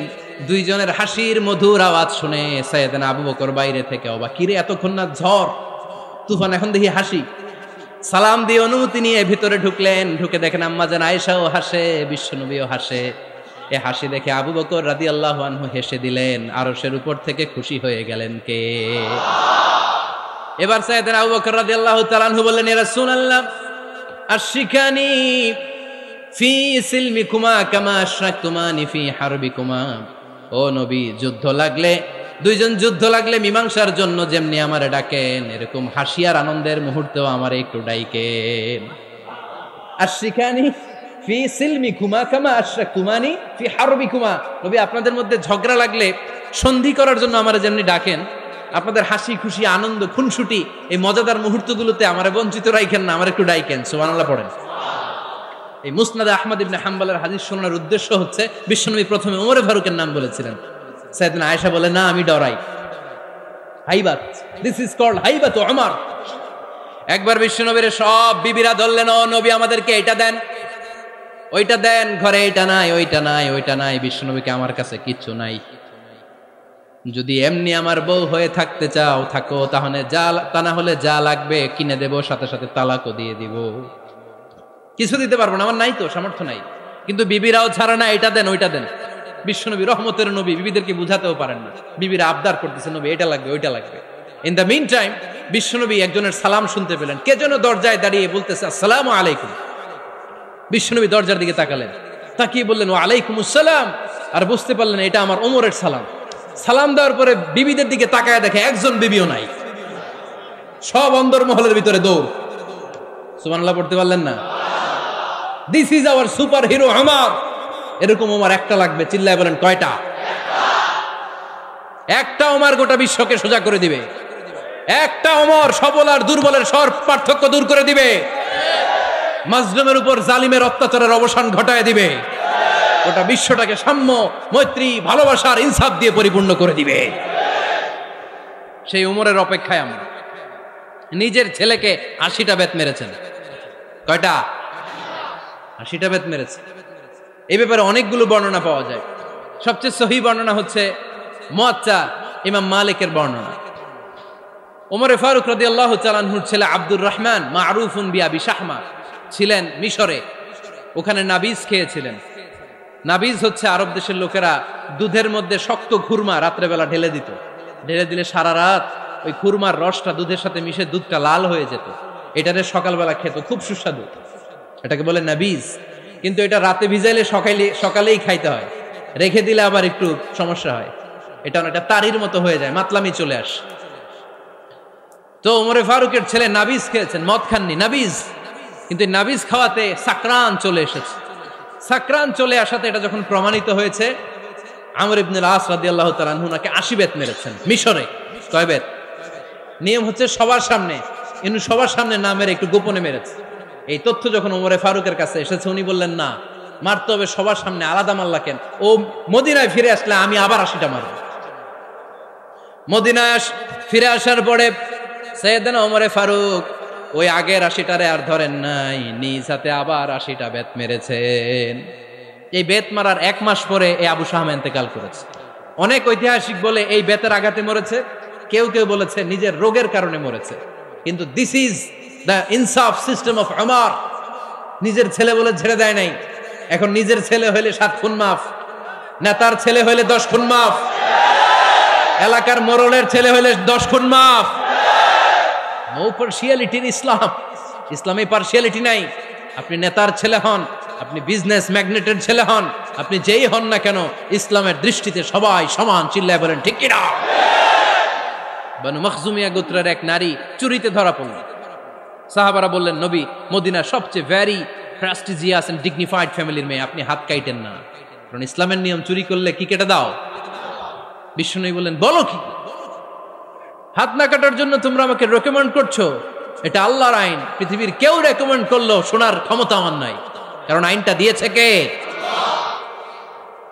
Speaker 1: দুইজনের হাসির মধুর আওয়াজ শুনে সাইয়েদনা আবু বকর বাইরে থেকে অবাক, কিরে এতক্ষণ না ঝড় তুফান, এখন দেখি হাসি। সালাম দিয়ে অনুমতি নিয়ে ভিতরে ঢুকলেন। ঢুকে দেখেন আম্মা জান আয়েশাও হাসে, বিশ্বনবীও হাসে। এ হাসি দেখে আবু বকর রাদিয়াল্লাহু আনহু হেসে দিলেন। আরশের উপর থেকে খুশি হয়ে গেলেন কে? এবার সাইয়েদনা আবু বকর রাদিয়াল্লাহু তাআলা আনহু বললেন, ইয়া রাসূলুল্লাহ আশরিকানি ফি সিলমিকুমা কামা আশরাকতুমানি ফি হারবিকুমা। ও নবী, যুদ্ধ লাগলে, দুইজন যুদ্ধ লাগলে মীমাংসার জন্য যেমনি আমারে ডাকেন, এরকম হাসি আর আনন্দের মুহূর্তেও আমারে একটু ডাইকেন। আশরিকানি ফি সিলমিকুমা কামা আশরাকতুমানি ফি হারবিকুমা। নবী, আপনাদের মধ্যে ঝগড়া লাগলে সন্ধি করার জন্য আমারে যেমনি ডাকেন, আপনাদের হাসি খুশি আনন্দ খুনসুটি এই মজাদার মুহূর্তগুলোতে আমারে বঞ্চিত রাখেন না, আমার একটু ডাইকেন। সুবহানাল্লাহ পড়েন। এই মুসনাদে আহমদ ইবনে হাম্বলের হাদিস শোনার উদ্দেশ্য হচ্ছে, বিশ্বনবী প্রথমে ওমর ফারুকের নাম বলেছিলেন। সাইয়েদনা আয়েশা বলে, না আমি ডরাই, হাইবাত, দিস ইজ কল্ড হাইবাত ওমর। একবার বিশ্বনবীর সব বিবিরা ধরলেন, ও নবী আমাদেরকে এটা দেন, ওইটা দেন, ঘরে এটা নাই, ওইটা নাই, ওইটা নাই। বিশ্বনবীকে, আমার কাছে কিচ্ছু নাই, যদি এমনি আমার বউ হয়ে থাকতে চাও থাকো, তাহলে তা না হলে যা লাগবে কিনে দেব, সাথে সাথে তালাকও দিয়ে দিব। কিছু দিতে পারবো না, আমার নাই তো, সামর্থ্য নাই। কিন্তু বিবিরাও ছাড়া না, এটা দেন, ওইটা দেন। বিশ্বনবী রহমতের নবী, বিবিদেরকে বুঝাতেও পারেন না, বিবিরা আবদার করতেছে, নবী এটা লাগবে, ওইটা লাগবে। ইন দ্য মিন টাইম বিশ্বনবী একজনের সালাম শুনতে পেলেন। কে যেন দরজায় দাঁড়িয়ে বলতেছে, আসসালামু আলাইকুম। বিশ্বনবী দরজার দিকে তাকালেন, তাকিয়ে বললেন, ওয়া আলাইকুম আসসালাম। আর বুঝতে পারলেন এটা আমার ওমরের সালাম। সালাম দেওয়ার পরে বিবিদের দিকে তাকায় দেখে একজন বিবিও নাই, সব অন্দরমহলের ভিতরে দৌড়। সুবহানাল্লাহ পড়তে পারলেন না? This is our super hero Omar. এরকম ওমর একটা লাগবে, চিল্লায় বলেন কয়টা? একটা ওমর গোটা বিশ্বকে সোজা করে দিবে। একটা ওমর সবল আর দুর্বলের সব পার্থক্য দূর করে দিবে। মাজলুমের উপর জালিমের অত্যাচারের অবসান ঘটায় দিবে। গোটা বিশ্বটাকে সাম্য, মৈত্রী, ভালোবাসার ইনসাফ দিয়ে পরিপূর্ণ করে দিবে। সেই ওমরের অপেক্ষায় আমরা। নিজের ছেলেকে 80টা বেত মেরেছেন। কয়টা? 80টা বেত মেরেছে। এই ব্যাপারে অনেকগুলো বর্ণনা পাওয়া যায়। সবচেয়ে সহিহ বর্ণনা হচ্ছে মুয়াত্তা ইমাম মালিকের বর্ণনা। ওমরে ফারুক রাদিয়াল্লাহু তাআলা আনহুর ছেলে আব্দুর রহমান মারুফুন বিআবি শাহমা ছিলেন মিশরে। ওখানে নাবিজ খেয়েছিলেন। নাবিজ হচ্ছে আরব দেশের লোকেরা দুধের মধ্যে শক্ত খুরমা রাত্রেবেলা ঢেলে দিত। ঢেলে দিলে সারা রাত ওই খুরমার রসটা দুধের সাথে মিশে দুধটা লাল হয়ে যেত। এটারে সকালবেলা খেত, খুব সুস্বাদু। এটাকে বলে নাবিজ। কিন্তু এটা রাতে ভিজাইলে সকালেই খাইতে হয়, রেখে দিলে আবার একটু সমস্যা হয়। এটা অনেকটা তারির মতো হয়ে যায়, মাতলামি চলে আসে। তো ওমরে ফারুকের ছেলে নাবিজ খেয়েছেন, মদ খাননি, নাবিজ। কিন্তু নাবিজ খাওয়াতে সাকরান চলে এসেছে। সাকরান চলে আসাতে এটা যখন প্রমাণিত হয়েছে, আমর ইবনে আস রাদিয়াল্লাহু তাআলা আনহু নাকি 80 বেত মেরেছেন মিশরে। কয় বেত? নিয়ম হচ্ছে সবার সামনে, কিন্তু সবার সামনে না মেরে একটু গোপনে মেরেছে। এই তথ্য যখন ওমরে ফারুকের কাছে এসেছে, উনি বললেন, না, মারতে হবে সবার সামনে, আলাদা মাল্লা কেন? ও মদিনায় ফিরে আসলে আমি আবার 80টা মারব। মদিনায় ফিরে আসার পরে সাইয়েদনা ওমরে ফারুক ওই আগের 80টারে আর ধরেন নাই, নিজ হাতে আবার 80টা বেত মেরেছেন। এই বেত মারার 1 মাস পরে এই আবু শাহমা ইন্তেকাল করেছে। অনেক ঐতিহাসিক বলে এই বেতের আঘাতে মরেছে, কেউ কেউ বলেছে নিজের রোগের কারণে মরেছে। কিন্তু দিস ইজ দ্য ইনসাফ সিস্টেম অফ ওমর। নিজের ছেলে বলে ছেড়ে দেয় নাই। এখন নিজের ছেলে হইলে 7 খুন মাফ, নেতার ছেলে হইলে 10 খুন মাফ, এলাকার মোড়লের ছেলে হইলে 10 খুন মাফ। নো পার্সিয়ালিটি ইন ইসলাম। ইসলামে পার্সিয়ালিটি নাই। আপনি নেতার ছেলে হন, আপনি বিজনেস ম্যাগনেটের ছেলে হন, আপনি যেই হন না কেন, ইসলামের দৃষ্টিতে সবাই সমান। চিল্লায় বলেন ঠিক কিনা? বানু মখজুমিয়া গোত্রের এক নারী চুরিতে ধরা পড়ল। সাহাবারা বললেন, নবী, মদিনার সবচেয়ে ভেরি প্রেস্টিজিয়াস এন্ড ডিগনিফাইড ফ্যামিলির মেয়ে, আপনি হাত কাটেন না, কারণ ইসলামের নিয়ম চুরি করলে কি কেটে দাও। বিশ্বনবী বললেন, বলো কি, হাত না কাটার জন্য তোমরা আমাকে রেকমেন্ড করছো? এটা আল্লাহর আইন, পৃথিবীর কেউ রেকমেন্ড করলো শোনার ক্ষমতা আমার নাই, কারণ আইনটা দিয়েছে কে?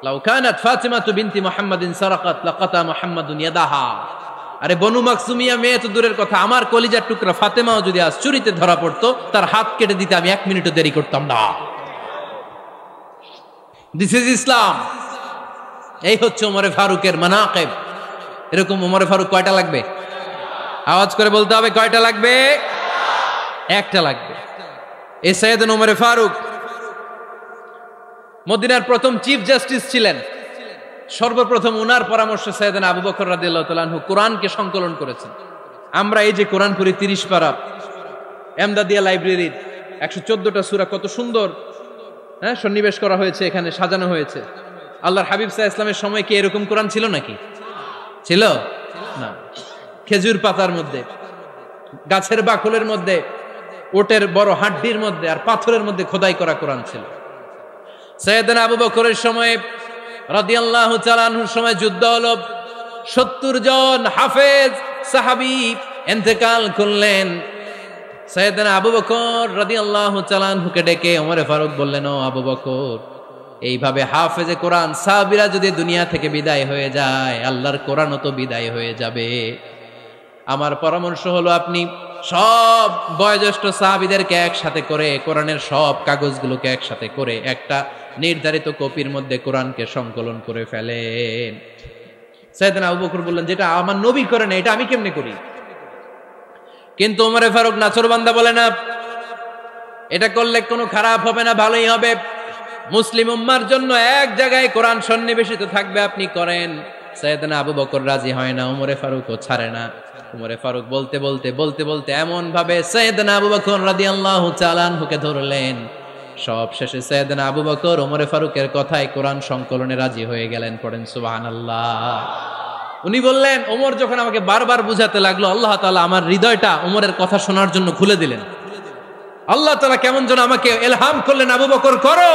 Speaker 1: লাউ কানাত ফাতিমাতু বিনতি মুহাম্মাদিন সারাকাত লাকাতা মুহাম্মাদুন ইয়াদাহা। আরে বনু মাকসুমিয়া মেয়ে তো দূরের কথা, আমার কলিজার টুকরা ফাতেমাও যদি আজ চুরিতে ধরা পড়তো, তার হাত কেটে দিতে আমি 1 মিনিটও দেরি করতাম না। দিস ইজ ইসলাম। এই হচ্ছে ওমরে ফারুকের মানাকিব। এরকম ওমরে ফারুক কয়টা লাগবে? আওয়াজ করে বলতে হবে, কয়টা লাগবে? একটা লাগবে। এই সাইয়েদনা ওমরে ফারুক মদিনার প্রথম চিফ জাস্টিস ছিলেন। সর্বপ্রথম ওনার পরামর্শে সাইয়েদনা আবু বকর রাদিয়াল্লাহু তাআলা আনহু কোরআনকে সংকলন করেছেন। আমরা এই যে কোরআন পড়ি 30 পারা, এমদাদিয়া লাইব্রেরির 114টা সূরা, কত সুন্দর সন্নিবেশ করা হয়েছে, এখানে সাজানো হয়েছে। আল্লাহর হাবিব সাল্লাল্লাহু আলাইহি ওয়াসাল্লামের সময় কি এরকম কোরআন ছিল নাকি? ছিল না। খেজুর পাতার মধ্যে, গাছের বাকলের মধ্যে, ওটের বড় হাড্ডির মধ্যে আর পাথরের মধ্যে খোদাই করা কোরআন ছিল। সাইয়েদনা আবু বকরের সময় রাদিয়াল্লাহু তাআলা আনহুর সময় যুদ্ধ হলো, 70 জন হাফেজ সাহাবী ইন্তেকাল করলেন। সাইয়েদনা আবু বকর রাদিয়াল্লাহু তাআলা আনহুকে ডেকে ওমরে ফারুক বললেন, ও আবু বকর, এইভাবে হাফেজে কোরআন সাহাবীরা যদি দুনিয়া থেকে বিদায় হয়ে যায়, আল্লাহর কোরআনও তো বিদায় হয়ে যাবে। আমার পরামর্শ হলো, আপনি সব বয়োজ্যেষ্ঠ সাহাবীদেরকে একসাথে করে কোরআনের সব কাগজগুলোকে একসাথে করে একটা নির্ধারিত কপির মধ্যে কোরআনকে সংকলন করে ফেলেন। সাইয়েদনা আবু বকর বললেন, যেটা আমার নবী করে না, এটা আমি কেমনে করি? কিন্তু ওমরে ফারুক নাছরবান্দা বলে না, এটা করলে কোনো খারাপ হবে না, ভালোই হবে। মুসলিম উম্মার জন্য এক জায়গায় কোরআন সন্নিবেশিত থাকবে, আপনি করেন। সাইয়েদনা আবু বকর রাজি হয় না, ওমরে ফারুকও ছাড়ে না। ওমরে ফারুক বলতে বলতে বলতে বলতে এমন ভাবে সাইয়েদনা আবু বকর রাদিয়াল্লাহু তাআলা আনহুকে ধরলেন, সব শেষে সাইয়েদনা আবু বকর ওমরে ফারুকের কথায় কোরআন সংকলনে রাজি হয়ে গেলেন। পড়েন সুবহানাল্লাহ। উনি বললেন, ওমর যখন আমাকে বারবার বুঝাতে লাগলো, আল্লাহ তাআলা আমার হৃদয়টা ওমরের কথা শোনার জন্য খুলে দিলেন। আল্লাহ তাআলা কেমন যেন আমাকে ইলহাম করলেন, আবু বকর করো,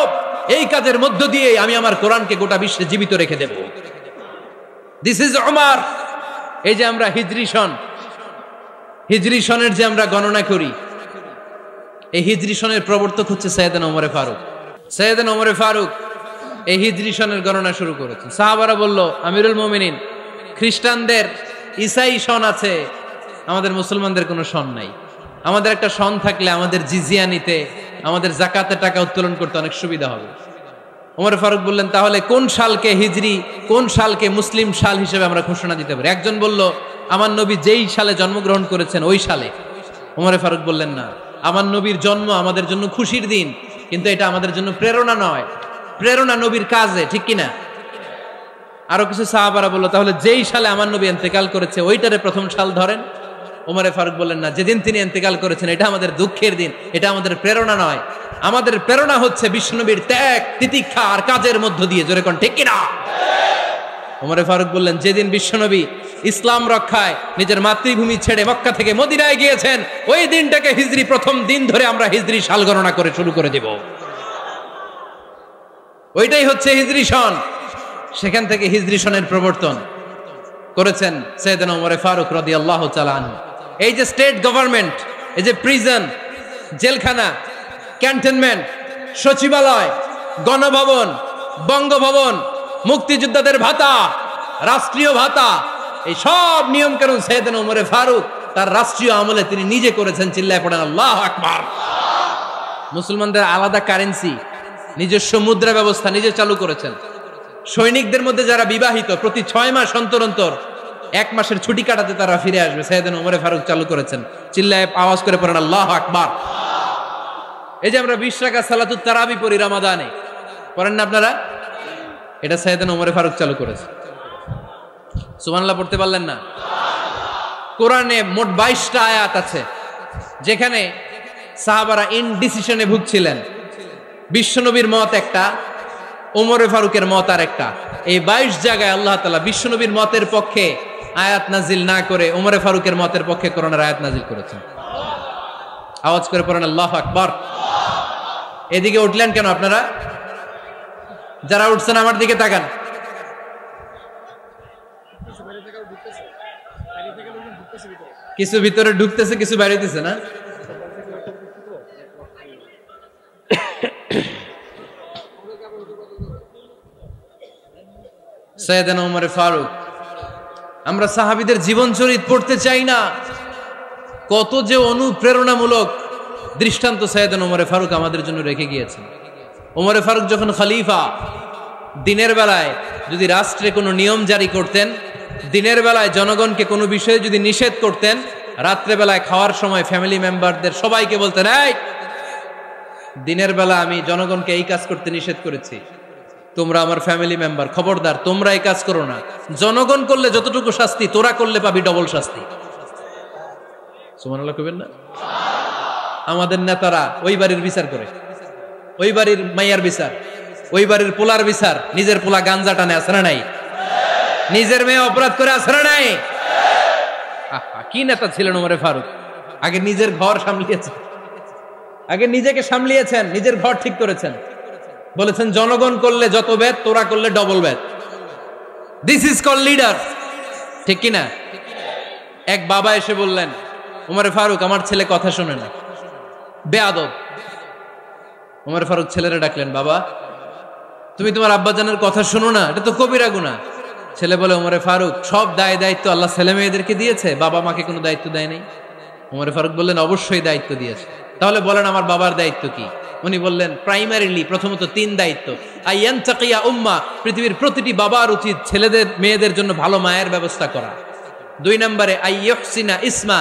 Speaker 1: এই কাজের মধ্য দিয়ে আমি আমার কোরআনকে গোটা বিশ্বে জীবিত রেখে দেব। This is Omar. এই যে আমরা হিজরি সনের যে আমরা গণনা করি, এই হিজরি সনের প্রবর্তক হচ্ছে সাইয়েদনা ওমরে ফারুক। সাইয়েদনা ওমরে ফারুক এই হিজরি সনের গণনা শুরু করেছেন। সাহাবারা বলল, আমিরুল মুমিনিন, খ্রিস্টানদের ঈসাই সন আছে, আমাদের মুসলমানদের কোনো সন নাই। আমাদের একটা সন থাকলে আমাদের জিজিয়া নিতে, আমাদের যাকাতের টাকা উত্তোলন করতে অনেক সুবিধা হবে। ওমর ফারুক বললেন, তাহলে কোন সালকে হিজরি, কোন সালকে মুসলিম সাল হিসেবে আমরা ঘোষণা দিতে পারি? একজন বলল, আমার নবী যেই সালে জন্মগ্রহণ করেছেন ওই সালে। ওমর ফারুক বললেন, না, আমার নবীর জন্ম আমাদের জন্য খুশির দিন, কিন্তু এটা আমাদের জন্য প্রেরণা নয়, প্রেরণা নবীর কাজে, ঠিক কিনা? আরো কিছু সাহাবারা বলল, তাহলে যেই সালে আমার নবী ইন্তেকাল করেছে ওইটারে প্রথম সাল ধরেন। ওমরে ফারুক বললেন, না, যেদিন তিনি ইন্তেকাল করেছেন এটা আমাদের দুঃখের দিন, এটা আমাদের প্রেরণা নয়। আমাদের প্রেরণা হচ্ছে বিশ্বনবীর ত্যাগ, তিতিক্ষা আর কাজের মধ্য দিয়ে। জোরে কোন ঠিক কিনা? ওমরে ফারুক বললেন, যেদিন বিশ্বনবী ইসলাম রক্ষায় নিজের মাতৃভূমি ছেড়ে মক্কা থেকে মদিনায় গিয়েছেন, ওই দিনটাকে হিজরি প্রথম দিন ধরে আমরা হিজরি সাল গণনা করে শুরু করে দেব। ওইটাই হচ্ছে হিজরি সন। সেখান থেকে হিজরি সনের প্রবর্তন করেছেন সাইয়েদনা ওমরে ফারুক রাদিয়াল্লাহু তাআলা আনহু। এই যে স্টেট গভর্নমেন্ট, এই যে প্রিজন, জেলখানা, ক্যান্টনমেন্ট, সচিবালয়, গণভবন, বঙ্গভবন, মুক্তিযোদ্ধাদের ভাতা, রাষ্ট্রীয় ভাতা, এই সব নিয়ম কানুন সাইয়েদনা ওমরে ফারুক তার রাষ্ট্রীয় আমলে তিনি নিজে করেছেন। চিল্লায় পড়েন আল্লাহু আকবার। মুসলমানদের আলাদা কারেন্সি, নিজস্ব মুদ্রা ব্যবস্থা নিজে চালু করেছেন। সৈনিকদের মধ্যে যারা বিবাহিত, প্রতি 6 মাস অন্তর অন্তর 1 মাসের ছুটি কাটাতে তারা ফিরে আসবে, সাইয়েদনা ওমরে ফারুক চালু করেছেন। চিল্লায় আওয়াজ করে পড়েন আল্লাহু আকবার। এই যে আমরা 20 রাকাত সালাতুত তারাবি পড়ি রমাদানে, পড়েন না আপনারা? এটা সাইয়েদনা ওমরে ফারুক চালু করেছে। সুবহানাল্লাহ পড়তে পারলেন না? কোরআনে মোট 22টা আয়াত আছে যেখানে সাহাবারা ইনডিসিশনে ভুগছিলেন। বিশ্বনবীর মত একটা, ওমরে ফারুকের মত আর একটা। এই 22 জায়গায় আল্লাহ তাআলা বিশ্বনবীর মতের পক্ষে আয়াত নাজিল না করে ওমরে ফারুকের মতের পক্ষে কোরআনের আয়াত নাজিল করেছেন। আওয়াজ করে পড়েন আল্লাহু আকবার। এদিকে উঠলেন কেন আপনারা? যারা উঠছেন আমার দিকে তাকান। কিছু ভিতরে ঢুকতেছে, কিছু বাইরেতেছে না? সাইয়েদনা ওমর ফারুক, আমরা সাহাবীদের জীবন চরিত পড়তে চাই না, কত যে অনুপ্রেরণামূলক দৃষ্টান্ত সাইয়েদনা ওমর ফারুক আমাদের জন্য রেখে গিয়েছেন। ওমর ফারুক যখন খলিফা, দিনের বেলায় যদি রাষ্ট্রে কোনো নিয়ম জারি করতেন, দিনের বেলায় জনগণকে কোনো বিষয়ে যদি নিষেধ করতেন, রাত্রে বেলায় খাওয়ার সময় ফ্যামিলি মেম্বারদের সবাইকে বলতেন, এই দিনের বেলা আমি জনগণকে এই কাজ করতে নিষেধ করেছি, তোমরা আমার ফ্যামিলি মেম্বার, খবরদার তোমরা এই কাজ করো না। জনগণ করলে যতটুকু শাস্তি, তোরা করলে পাবি ডবল শাস্তি। সুবহানাল্লাহ কইবেন না? আমাদের নেতারা ওই বাড়ির বিচার করে, ওই বাড়ির মাইয়ার বিচার, ওই বাড়ির পোলার বিচার, নিজের পোলা গাঞ্জা টানে আছে না নাই? নিজের মেয়ে অপরাধ করে আছে না নাই? কি নেতা ছিলেন ওমর ফারুক! আগে নিজের ঘর সামলিয়েছেন, আগে নিজেকে সামলিয়েছেন, নিজের ঘর ঠিক করেছেন। বলেছেন জনগণ করলে যত বেদ, তোরা করলে double Veda. This is call leader, ঠিক কিনা? এক বাবা এসে বললেন, ওমর ফারুক আমার ছেলে কথা শোনে না, বেয়াদব। ওমর ফারুক ছেলেরা ডাকলেন, বাবা তুমি তোমার আব্বাজানের কথা শোনো না, এটা তো কবিরা গুনাহ। ছেলে বলে, ওমর ফারুক সব দায় দায়িত্ব আল্লাহ ছেলে মেয়েদেরকে দিয়েছে, বাবা মাকে কোনো দায়িত্ব দেয় নাই। ওমর ফারুক বললেন, অবশ্যই দায়িত্ব দিয়েছে। তাহলে বলেন আমার বাবার দায়িত্ব কি? উনি বললেন, প্রাইমারিলি প্রথমত 3 দায়িত্ব। আইয়ানতাকিয়া উম্মা, পৃথিবীর প্রতিটি বাবার উচিত ছেলেদের মেয়েদের জন্য ভালো মায়ের ব্যবস্থা করা। 2 নম্বরে আইয়ুহসিনা ইসমা,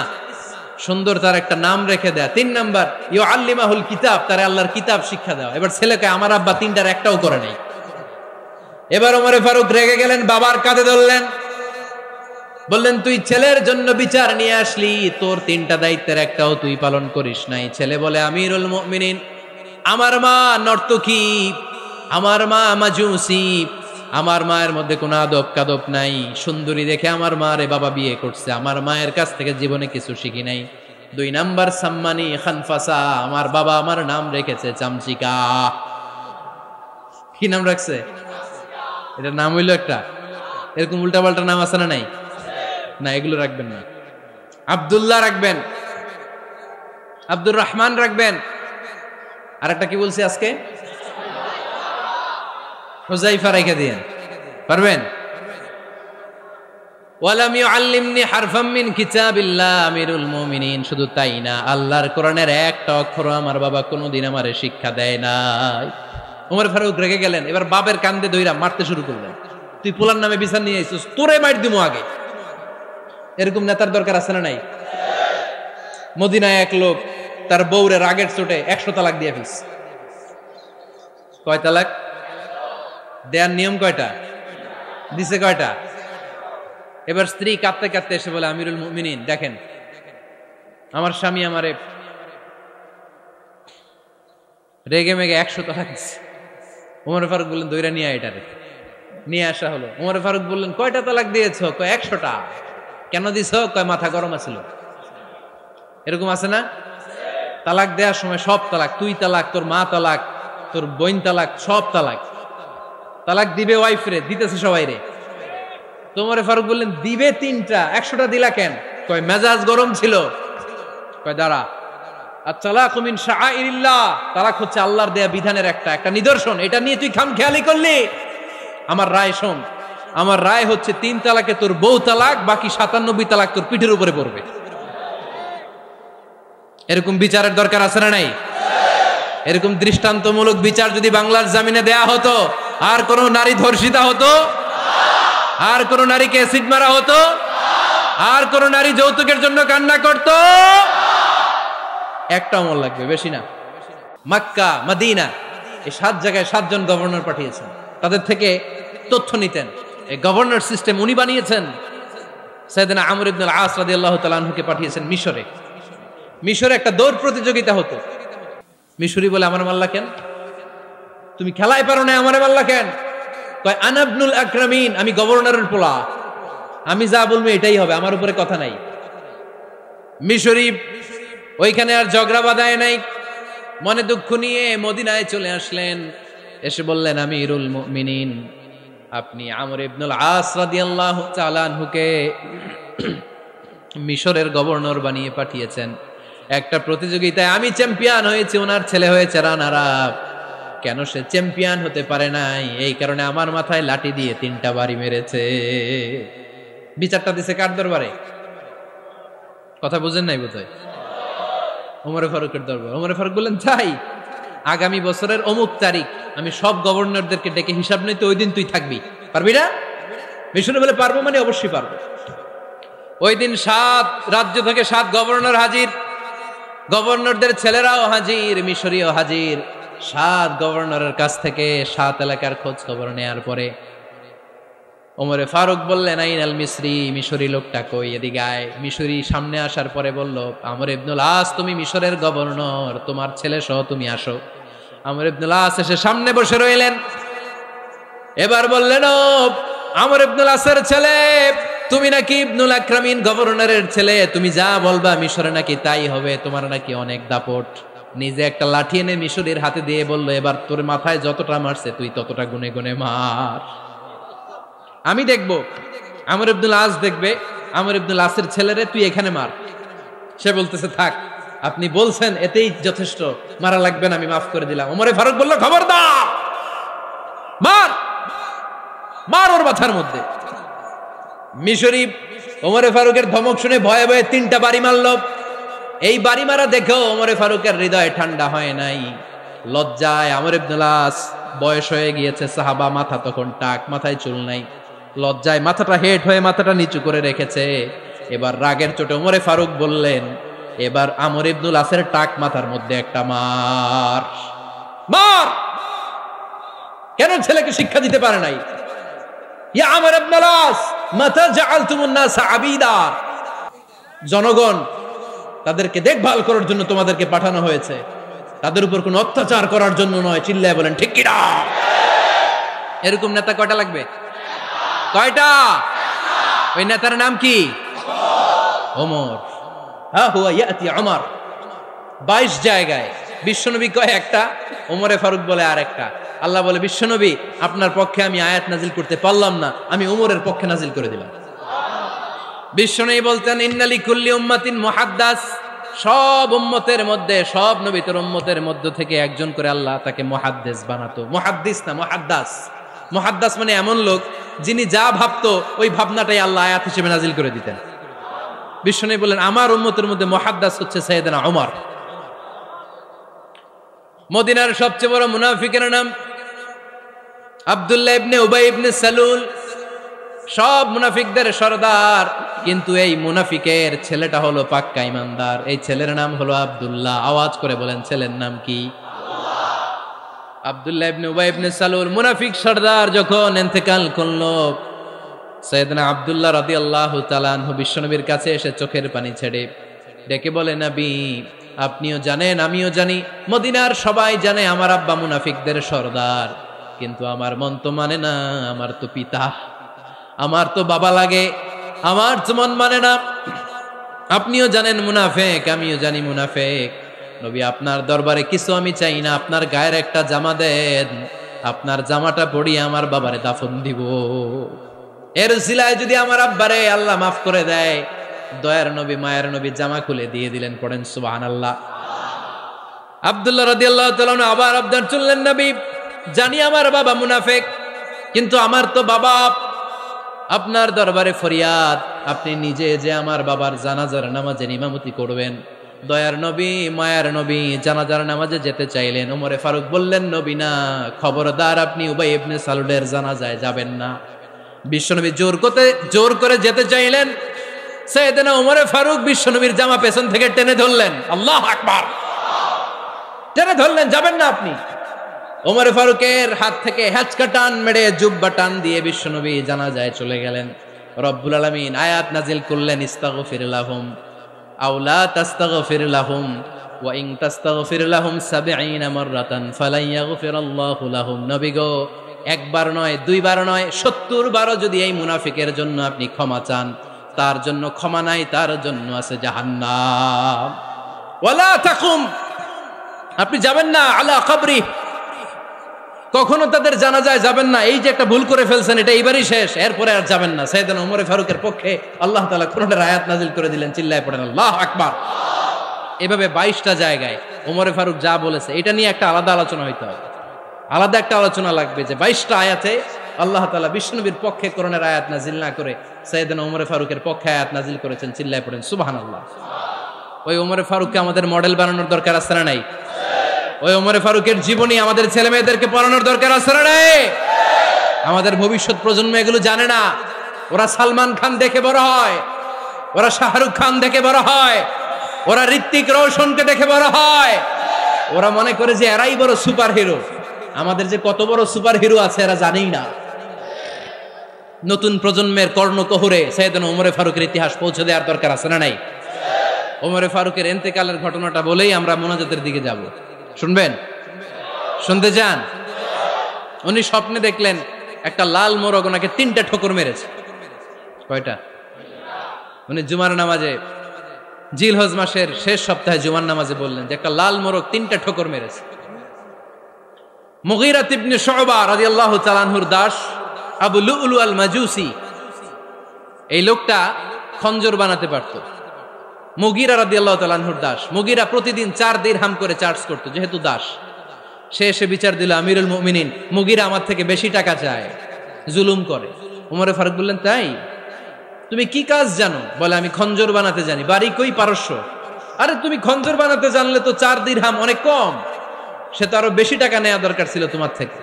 Speaker 1: সুন্দর তার একটা নাম রেখে দেয়া। 3 নাম্বার ইউআল্লিমাহুল কিতাব, তার আল্লাহর কিতাব শিক্ষা দেওয়া। এবার ছেলেকে আমার আব্বা 3টার একটাও করে নাই। এবার ওমর ফারুক রেগে গেলেন, বাবার কাঁধে ধরলেন, বললেন তুই ছেলের জন্য বিচার নিয়ে আসলি, তোর 3টা দায়িত্বের একটাও তুই পালন করিস নাই। ছেলে বলে, আমিরুল মুমিনিন, আমার মা নর্তকী, আমার মা মাজুসি, আমার মায়ের মধ্যে কোনো আদব কাদব নাই, সুন্দরী দেখে আমার মারে বাবা বিয়ে করছে, আমার মায়ের কাছ থেকে জীবনে কিছু শিখি নাই। 2 নাম্বার সাম্মানি খানফাসা, আমার বাবা আমার নাম রেখেছে চামচিকা। কি নাম রাখছে? এটা নাম হইলো একটা, এরকম উল্টাপাল্টা নাম আছে না নাই? না, এগুলো রাখবেন না। আব্দুল্লাহ রাখবেন, আব্দুর রহমান রাখবেন, আর একটা কি বলছি আজকে, হুযায়ফা রেখে দিয়েন, পারবেন? ওয়ালাম ইউআল্লিমনি হারফাম মিন কিতাবিল্লাহ, আমিরুল মুমিনিন। শুধু তাই না, আল্লাহর কোরআনের একটা অক্ষর আমার বাবা কোনোদিন আমারে শিক্ষা দেয় নাই। ওমর ফারুক রেগে গেলেন, এবার বাবের কান্দে দইরা মারতে শুরু করলেন। তুই পোলার নামে বিচার নিয়ে আইছিস, তোরে মার দিমু আগে। এরকম নেতার দরকার আছে না নাই? মদিনায় এক লোক তার বউরে রাগের চোটে 100 তালাক দিয়ে ফেলছে। কয় তালাক দেয়ার নিয়ম? কয়টা দিছে? কয়টা? এবার স্ত্রী কাঁদতে কাঁদতে এসে বলে, আমিরুল মুমিনিন দেখেন, আমার স্বামী আমারে রেগে মেগে 100 তালাক দিচ্ছে। ওমর ফারুক বললেন, দইরা নিয়ে এটারে। নিয়ে আসা হলো। ওমর ফারুক বললেন, কয়টা তালাক দিয়েছ? কয় 100টা। কেন দিছ? কয় মাথা গরম আছিল। এরকম আছে না? তালাক দেওয়ার সময় সব তালাক, তুই তালাক, তোর মা তালাক, তোর বোন তালাক, সব তালাক। তালাক দিবে ওয়াইফ রে, দিতেছে সবাই রে। ওমর ফারুক বললেন, দিবে 3টা, 100টা দিলা কেন? কয় মেজাজ গরম ছিল। কয় দাঁড়া, আত-তালাকু মিন শাআইরিল্লাহ, তালাক হচ্ছে আল্লাহর দেয়া বিধানের একটা নিদর্শন, এটা নিয়ে তুই খামখেয়ালি করলি। আমার রায় শোন, আমার রায় হচ্ছে 3 তালাকে তোর বউ তালাক, বাকি 97 তালাক তোর পিঠের উপরে পড়বে। এরকম বিচারের দরকার আছে না নাই? এরকম দৃষ্টান্তমূলক বিচার যদি বাংলার জমিনে দেয়া হতো, আর কোন নারী ধর্ষিতা হতো? আর কোন নারীকে অ্যাসিড মারা হতো? আর কোন নারী যৌতুকের জন্য কান্না করতো? একটা আমল লাগবে, বেশি না। মক্কা, মদিনা, এই 7 জায়গায় 7 জন গভর্নর পাঠিয়েছেন, তাদের থেকে তথ্য নিতেন। এই গভর্নর সিস্টেম উনি বানিয়েছেন। সাইয়েদনা আমর ইবনে আল আস রাদিয়াল্লাহু তাআলা আনহুকে পাঠিয়েছেন মিশরে। মিশরে একটা দৌড় প্রতিযোগিতা হতো। মিশরি বলে, আমার মাল্লা কেন? তুমি খেলায় পারো না, আমারে মাল্লা কেন? কয় আনা ইবনুল আকরামিন, আমি গভর্নরের পোলা, আমি যা বলবো এটাই হবে, আমার উপরে কথা নাই। মিশরি ওইখানে আর ঝগড়া বাঁধায় নাই, মনে দুঃখ নিয়ে মদিনায় চলে আসলেন। এসে বললেন, আমিরুল মুমিনিন, আপনি আমর ইবনুল আস রাদিয়াল্লাহু তাআলা আনহুকে মিশরের গভর্নর বানিয়ে পাঠিয়েছেন। একটা প্রতিযোগিতায় আমি চ্যাম্পিয়ন হয়েছি, ওনার ছেলে হয়েছে রানার আপ। কেন সে চ্যাম্পিয়ন হতে পারে নাই? এই কারণে আমার মাথায় লাঠি দিয়ে 3টা বাড়ি মেরেছে। বিচারটা দিছে কার দরবারে? কথা বুঝেন নাই বোধহয়? ওমরে ফারুকের দরবার। ওমরে ফারুক বললেন, যাই, আগামী বছরের অমুক তারিখ আমি সব গভর্নরদেরকে ডেকে হিসাব নিতে, ওই দিন তুই থাকবি। পারবি না? মিশরে বলে পারবো, মানে অবশ্যই পারবো। ওই দিন 7 রাজ্য থেকে 7 গভর্নর হাজির, গভর্নরদের ছেলেরাও হাজির, মিশরীয় হাজির। 7 গভর্নরের কাছ থেকে 7 এলাকার খোঁজ খবর নেয়ার পরে ওমরে ফারুক বললেন, আইনাল মিসরি, মিশরি লোকটা কই, এদিকে আয়। মিশরি সামনে আসার পরে বলল, আমর ইবনুল আস, তুমি মিশরের গভর্নর, তোমার ছেলে সহ তুমি আসো। আমর ইবনুল আস এসে সামনে বসে রইলেন। এবার বললেন, ও আমর ইবনুল আসের ছেলে, তুমি নাকি ইবনুল আকরামিন গভর্নরের ছেলে, তুমি যা বলবা মিশরে নাকি তাই হবে, তোমার নাকি অনেক দাপট। নিজে একটা লাঠি এনে মিশরীর হাতে দিয়ে বলল, এবার তোর মাথায় যতটা মারছে তুই ততটা গুনে গুনে মার, আমি দেখব। আমর ইবনুল আস দেখবে, আমর ইবনুল আসের ছেলেরে তুই এখানে মার। সে বলতেছে, থাক, আপনি বলছেন এতেই যথেষ্ট, মারা লাগবে না, আমি মাফ করে দিলাম। ওমরে ফারুক বলল, খবরদার, মার, মার ওর মাথার মধ্যে। মিশরি ওমরে ফারুকের ধমক শুনে ভয়ে ভয়ে 3টা বাড়ি মারল। এই বাড়ি মারা দেখেও ওমরে ফারুকের হৃদয় ঠান্ডা হয় নাই। লজ্জায় আমর ইবনুল আস, বয়স হয়ে গিয়েছে সাহাবা, মাথা তখন টাক, মাথায় চুল নাই, লজ্জায় মাথাটা হেট হয়ে মাথাটা নিচু করে রেখেছে। এবার রাগের চোটে ওমরে ফারুক বললেন, এবার আমর ইবনুল আসের টাক মাথার মধ্যে একটা মার, মার। কেন ছেলেকে শিক্ষা দিতে পারে নাই? ইয়া আমর ইবনুল আস, মাতা জাআলতুমুন নাস আবিদা, জনগণ তাদেরকে দেখভাল করার জন্য তোমাদেরকে পাঠানো হয়েছে, তাদের উপর কোনো অত্যাচার করার জন্য নয়। চিল্লায় বলেন ঠিক কি না? এরকম নেতা কয়টা লাগবে? কয়টা? ওই নেতার নাম কি? ওমর। হা হুয়া ইয়াতি ওমর। 22 জায়গায় বিশ্বনবী কয় একটা, ওমরে ফারুক বলে আর একটা। আল্লাহ বলে, বিশ্বনবী আপনার পক্ষে আমি আয়াত নাজিল করতে পারলাম না, আমি ওমরের পক্ষে নাজিল করে দিলাম। বিশ্বনবী বলতেন, ইন্নালি কুল্লি উম্মাতিন মুহাদ্দাস, সব উম্মতের মধ্যে, সব নবীর উম্মতের মধ্য থেকে একজন করে আল্লাহ তাকে মুহাদ্দিস বানাতো। মুহাদ্দিস না, মুহাদ্দাস। মুহাদ্দাস মানে এমন লোক যিনি যা ভাবতো ওই ভাবনাটাই আল্লাহ আয়াত হিসেবে নাজিল করে দিতেন। বিশ্বনবী বললেন, আমার উম্মতের মধ্যে মুহাদ্দাস হচ্ছে সাইয়েদনা ওমর। মদিনার সবচেয়ে বড় মুনাফিকের নাম আব্দুল্লাহ ইবনে উবাই ইবনে সালুল, সব মুনাফিকদের সরদার। কিন্তু এই মুনাফিকের ছেলেটা হলো পাক্কা ইমানদার, এই ছেলের নাম হলো আব্দুল্লাহ। আওয়াজ করে বলেন, ছেলের নাম কি? আব্দুল্লাহ ইবনে উবাই ইবনে সালুল, মুনাফিক সরদার যখন ইন্তেকাল করলো, সাইয়েদনা আব্দুল্লাহ রাদিয়াল্লাহু তাআলা আনহু বিশ্বনবীর কাছে এসে চোখের পানি ছেড়ে ডেকে বলে, নবী আপনিও জানেন, আমিও জানি, মদিনার সবাই জানে আমার আব্বা মুনাফিকদের সরদার, কিন্তু আমার মন তো মানে না, আমার তো পিতা, আমার তো বাবা লাগে, আমার তো মন মানে না। আপনিও জানেন মুনাফিক, আমিও জানি মুনাফিক। নবী আপনার দরবারে কিছু আমি চাই না, আপনার গায়ের একটা জামা দেন, আপনার জামাটা পরিয়ে আমার বাবারে দাফন দিব। এর উসিলায় যদি আমার আব্বারে আল্লাহ মাফ করে দেয়, দয়ার নবী মায়ের নবী জামা খুলে দিয়ে দিলেন। পড়েন সুবহানাল্লাহ। আব্দুল্লাহ রাদিয়াল্লাহু তাআলা আবার আবদার চললেন, নবী জানি আমার বাবা মুনাফিক, কিন্তু আমার তো বাবা, আপনার দরবারে ফরিয়াদ, আপনি নিজে যে আমার বাবার জানাজার নামাজের ইমামতি করবেন। দয়ার নবী মায়ার নবী জানাজার নামাজে যেতে চাইলেন। ওমরে ফারুক বললেন, নবী না, খবরদার আপনি উবাই ইবনে সালুলের জানাজায় যাবেন না। বিশ্বনবী জোর করে যেতে চাইলেন। সাইয়েদনা ওমরে ফারুক বিশ্বনবীর জামা পেছন থেকে টেনে ধরলেন। আল্লাহু আকবার। টেনে ধরলেন, যাবেন না আপনি। ওমর ফারুকের হাত থেকে হ্যাচকা টান মেরে জুব্বা টান দিয়ে বিশ্বনবী জানাজায় চলে গেলেন। রব্বুল আলামিন আয়াত নাজিল করলেন, ইস্তাগফির লাহুম আও লা তাস্তাগফির লাহুম ওয়া ইন তাস্তাগফির লাহুম 70 মাররাতান ফালান ইয়াগফিরাল্লাহু লাহুম। নবী গো, একবার নয়, দুইবার নয়, 70 বারও যদি এই মুনাফিকের জন্য আপনি ক্ষমা চান, তার জন্য ক্ষমা নাই, তার জন্য আছে জাহান্নাম। ওয়ালা তাকুম, আপনি যাবেন না আলা কবরি, কখনো তাদের জানাজায় যাবেন না। এই যে একটা ভুল করে ফেলছেন, এটা এইবারই শেষ, এরপরে আর যাবেন না। সাইয়েদনা ওমর ফারুকের পক্ষে আল্লাহ তাআলা কোরআনের আয়াত নাজিল করে দিলেন, চিল্লায় পড়েন আল্লাহু আকবার। এভাবে 22টা জায়গায় ওমর ফারুক যা বলেছে, এটা নিয়ে একটা আলাদা আলোচনা হইতে হবে, আলাদা একটা আলোচনা লাগবে যে 22টা আয়াতে আল্লাহ তাআলা বিশ্বনবীর পক্ষে কোরআনের আয়াত নাজিল না করে সাইয়েদনা ওমর ফারুকের পক্ষে আয়াত নাজিল করেছেন, চিল্লায় পড়েন সুবহানাল্লাহ। ওই ওমর ফারুককে আমাদের মডেল বানানোর দরকার আছে না নাই? ওই ওমর ফারুকের জীবনী আমাদের ছেলে মেয়েদেরকে পড়ানোর দরকার আছে না নাই? আমাদের ভবিষ্যৎ প্রজন্ম এগুলো জানে না। ওরা সালমান খান দেখে বড় হয়, ওরা শাহরুখ খান দেখে বড় হয়, ওরা ঋত্বিক রোশনকে দেখে বড় হয়, ওরা মনে করে যে এরাই বড় সুপার হিরো। আমাদের যে কত বড় সুপার হিরো আছে এরা জানেই না। নতুন প্রজন্মের কর্ণকোহরে সাইয়েদনা ওমর ফারুকের ইতিহাস পৌঁছে দেওয়ার দরকার আছে না নাই? ওমর ফারুকের ইন্তেকালের ঘটনাটা বলেই আমরা মোনাজাতের দিকে যাব। শুনবেন? শুনতে চান? উনি স্বপ্নে দেখলেন একটা লাল মোরগ ওনাকে 3টা ঠোকর মেরেছে। কয়টা? উনি জুমার নামাজে, জিলহজ মাসের শেষ সপ্তাহে জুমার নামাজে বললেন যে একটা লাল মোরগ 3টা ঠোকর মেরেছে। মুগীরা ইবনে শুবা রাদিয়াল্লাহু তাআলা আনহুর দাস আবু লুলু আল মাজুসি, এই লোকটা খঞ্জর বানাতে পারত। মুগীরা রাদিয়াল্লাহু তাআলা আনহুর দাস। মুগীরা প্রতিদিন 4 দিরহাম করে চার্জ করত, যেহেতু দাস। সে এসে বিচার দিল, আমিরুল মুমিনিন, মুগীরা আমার থেকে বেশি টাকা চায়, জুলুম করে। ওমর ফারুক বললেন, তাই? তুমি কি কাজ জানো? বলে, আমি খঞ্জর বানাতে জানি। বাড়ি কই? পারস্য। আরে তুমি খঞ্জর বানাতে জানলে তো 4 দিরহাম অনেক কম, সে তো আরো বেশি টাকা নেওয়া দরকার ছিল তোমার থেকে।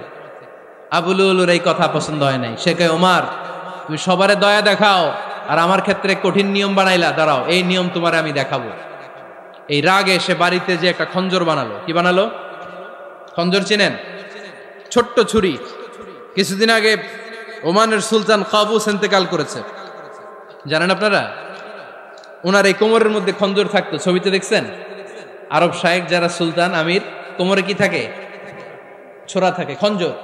Speaker 1: আবু লুলুর এই কথা পছন্দ হয় নাই। সে কয়, ওমর তুমি সবারে দয়া দেখাও আর আমার ক্ষেত্রে কঠিন নিয়ম বানাইলা, দাঁড়াও এই নিয়ম তোমার আমি দেখাবো। এই রাগে সে বাড়িতে যে একটা খঞ্জর বানালো। কি বানালো? খঞ্জর চিনেন? ছোট্ট ছুরি। কিছুদিন আগে ওমানের সুলতান কাবুস ইন্তেকাল করেছে, জানেন আপনারা? ওনার এই কোমরের মধ্যে খঞ্জর থাকতো, ছবিতে দেখছেন? আরব শায়েখ যারা সুলতান আমির, কোমরে কি থাকে? ছোরা থাকে, খঞ্জর।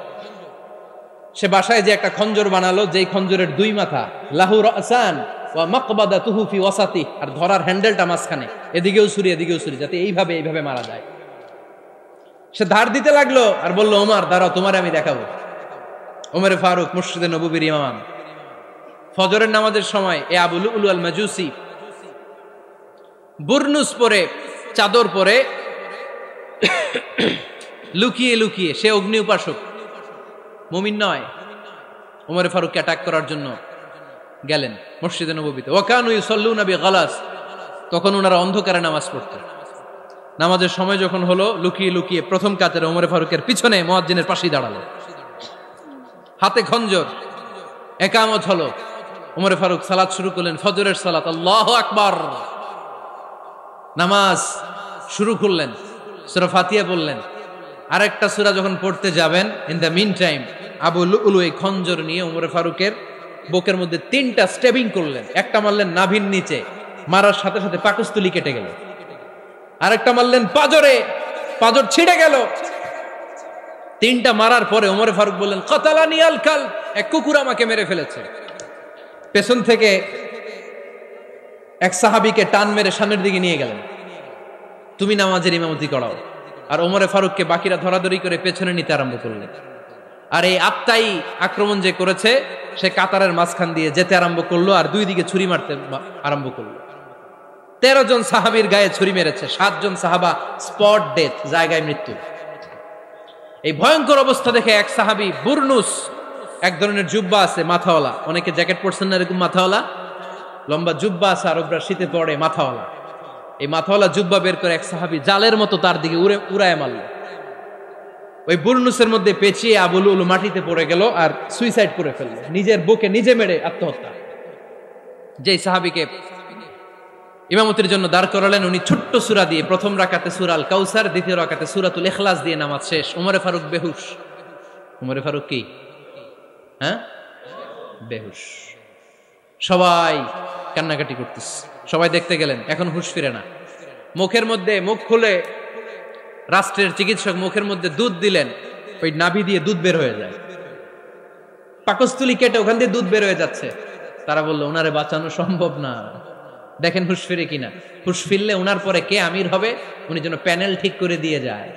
Speaker 1: সে বাসায় যে একটা খঞ্জর বানালো, যেই খঞ্জরের 2 মাথা, লাহু রাসান ওয়া মাকবাদাতুহু ফি ওয়াসাতি, আর ধরার হ্যান্ডেলটা মাঝখানে, এদিকেও ছুরি এদিকেও ছুরি, যাতে এইভাবে এইভাবে মারা যায়। সে ধার দিতে লাগলো আর বলল, ওমর দাঁড়াও তোমারে আমি দেখাবো। ওমর ফারুক মসজিদে নববীর ইমাম, ফজরের নামাজের সময় এ আবু লুলু আল মাজুসি বুরনুস পরে, চাদর পরে, লুকিয়ে লুকিয়ে, সে অগ্নি উপাসক, মুমিন নয়। ওমর ফারুককে অ্যাটাক করার জন্য গেলেন মসজিদে নববীতে। ওয়াকানু ইউসাল্লুনা বিগালাস, তখন ওনারা অন্ধকারে নামাজ পড়তেন। নামাজের সময় যখন হলো, লুকিয়ে লুকিয়ে প্রথম কাতারে ওমর ফারুকের পিছনে মুয়াজ্জিনের পাশেই দাঁড়ালো, হাতে খঞ্জর। একামত হলো, ওমর ফারুক সালাত শুরু করলেন, ফজরের সালাত, আল্লাহু আকবার। নামাজ শুরু করলেন, সূরা ফাতিহা বললেন। আরেকটা সূরা যখন পড়তে যাবেন, in the mean time Abu Lulu এই খঞ্জর নিয়ে ওমর ফারুকের বুকের মধ্যে 3টা স্টেবিং করলেন। একটা মারলেন নাভির নিচে, মারার সাথে সাথে পাকস্থলী কেটে গেল। আরেকটা মারলেন পাজরে, পাজর ছিঁড়ে গেল। 3টা মারার পরে ওমর ফারুক বললেন, কাতালানি আল কাল, এক কুকুর আমাকে মেরে ফেলেছে। পেছন থেকে এক সাহাবীকে টান মেরে সামনের দিকে নিয়ে গেলেন, তুমি নামাজের ইমামতি করাও। আর ওমর ফারুককে বাকিরা ধরাধরি করে পেছনে নিতে আরম্ভ করলেন। আর এই আত্মাই আক্রমণ যে করেছে, সে কাতারের মাঝখান দিয়ে যেতে আরম্ভ করলো আর 2 দিকে ছুরি মারতে আরম্ভ করলো। 13 জন সাহাবীর গায়ে ছুরি মেরেছে, 7 জন সাহাবা স্পট ডেথ, জায়গায় মৃত্যু। এই ভয়ঙ্কর অবস্থা দেখে এক সাহাবী বুরনুস, এক ধরনের জুব্বা আছে মাথাওয়ালা, অনেকে জ্যাকেট পরছেন না এরকম মাথাওয়ালা, লম্বা জুব্বা আছে আরবরা শীতে পরে মাথাওয়ালা, এই মাথাওয়ালা জুব্বা বের করে এক সাহাবী জালের মতো তার দিকে উড়ায় মারল। ওই বুরনুসের মধ্যে পেঁচিয়ে আবু লুলু মাটিতে পড়ে গেল আর সুইসাইড করে ফেলল, নিজের বুকে নিজে মেরে আত্মহত্যা। যেই সাহাবীকে ইমামতির জন্য দাঁড় করালেন, উনি ছোট্ট সূরা দিয়ে, প্রথম রাকাতে সূরা আল কাউসার, দ্বিতীয় রাকাতে সূরাতুল ইখলাস দিয়ে নামাজ শেষ। ওমর ফারুক বেহুশ। ওমর ফারুক কি? হ্যাঁ, বেহুশ। সবাই কান্নাকাটি করতেছে, সবাই দেখতে গেলেন, এখন হুঁশ ফিরে না। মুখের মধ্যে, মুখ খুলে রাষ্ট্রের চিকিৎসক মুখের মধ্যে দুধ দিলেন, ওই নাভি দিয়ে দুধ বের হয়ে যায়। পাকস্থলী কেটে ওখান দিয়ে দুধ বের হয়ে যাচ্ছে। তারা বললো ওনারে বাঁচানো সম্ভব না, দেখেন হুঁশ ফিরে কিনা। হুঁশ ফিরলে ওনার পরে কে আমির হবে, উনি যেন প্যানেল ঠিক করে দিয়ে যায়।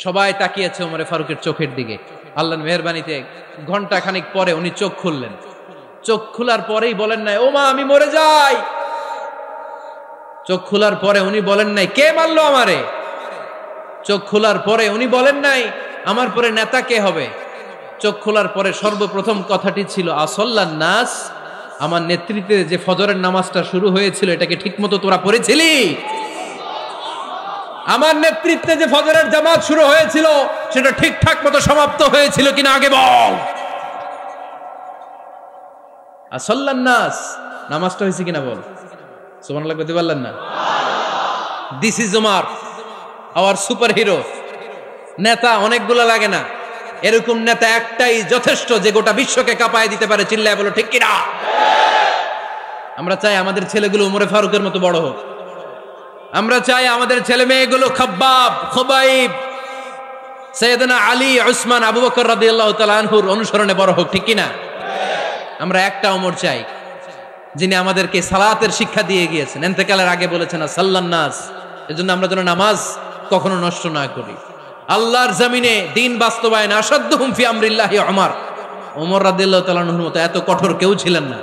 Speaker 1: সবাই তাকিয়েছে ওমরে ফারুকের চোখের দিকে। আল্লাহর মেহেরবানিতে ঘন্টা খানিক পরে উনি চোখ খুললেন। চোখ খোলার পরেই বলেন নাই ও মা আমি মরে যাই। চোখ খোলার পরে উনি বলেন নাই কে মারলো আমারে। চোখ খোলার পরে উনি বলেন নাই আমার পরে নেতা কে হবে। চোখ খোলার পরে সর্বপ্রথম কথাটি ছিল আসল্লান নাস, আমার নেতৃত্বে যে ফজরের নামাজটা শুরু হয়েছিল এটাকে ঠিকমতো তোরা পড়েছিলি? আমার নেতৃত্বে যে ফজরের জামাত শুরু হয়েছিল সেটা ঠিকঠাক মতো সমাপ্ত হয়েছিল কিনা আগে বল। আসল্লান নাস, নামাজটা হয়েছে কিনা বল। সুবহানাল্লাহ বলতে পারলেন না? This is Omar, hour super hero. নেতা অনেকগুলো লাগে না, এরকম নেতা একটাই যথেষ্ট যে গোটা বিশ্বকে কাঁপায় দিতে পারে। চিল্লায় বলো ঠিক কিনা? আমরা চাই আমাদের ছেলেগুলো উমরে ফারুকের মতো বড় হোক। আমরা চাই আমাদের ছেলে মেয়েগুলো খাব্বাব, খুবাইব, সাইয়েদনা আলী, উসমান, আবু বকর রাদিয়াল্লাহু তাআলা আনহুর অনুসরণে বড় হোক। ঠিক কিনা? আমরা একটা ওমর চাই যিনি আমাদেরকে সালাতের শিক্ষা দিয়ে গিয়েছেন, ইন্তেকালের আগে বলেছেন সাল্লান নাস। এজন্য আমরা যেন নামাজ কখনো নষ্ট না করি। আল্লাহর জমিনে দিন বাস্তবায়নে আসাদ্দুহুম ফি আমরিল্লাহি ওমর রাদিয়াল্লাহু তাআলা আনহুর মতো এত কঠোর কেউ ছিলেন না।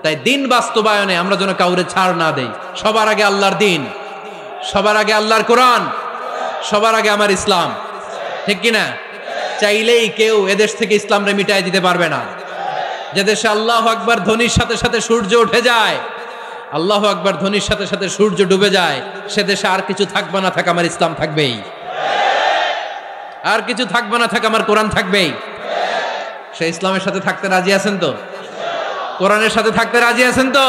Speaker 1: তাই দিন বাস্তবায়নে আমরা যেন কাউরে ছাড় না দেই। সবার আগে আল্লাহর দিন, সবার আগে আল্লাহর কোরআন, সবার আগে আমার ইসলাম। ঠিক কিনা? চাইলেই কেউ এদেশ থেকে ইসলামরে মিটাই দিতে পারবে না। যে দেশে আল্লাহু আকবার ধ্বনির সাথে সাথে সূর্য উঠে যায়, আল্লাহু আকবার ধ্বনির সাথে সাথে সূর্য ডুবে যায়, সে দেশে আর কিছু থাকবে না থাক আমার ইসলাম থাকবেই, আর কিছু থাকবে না থাক আমার কোরআন থাকবেই। সে ইসলামের সাথে থাকতে রাজি আছেন তো? কোরআনের সাথে থাকতে রাজি আছেন তো?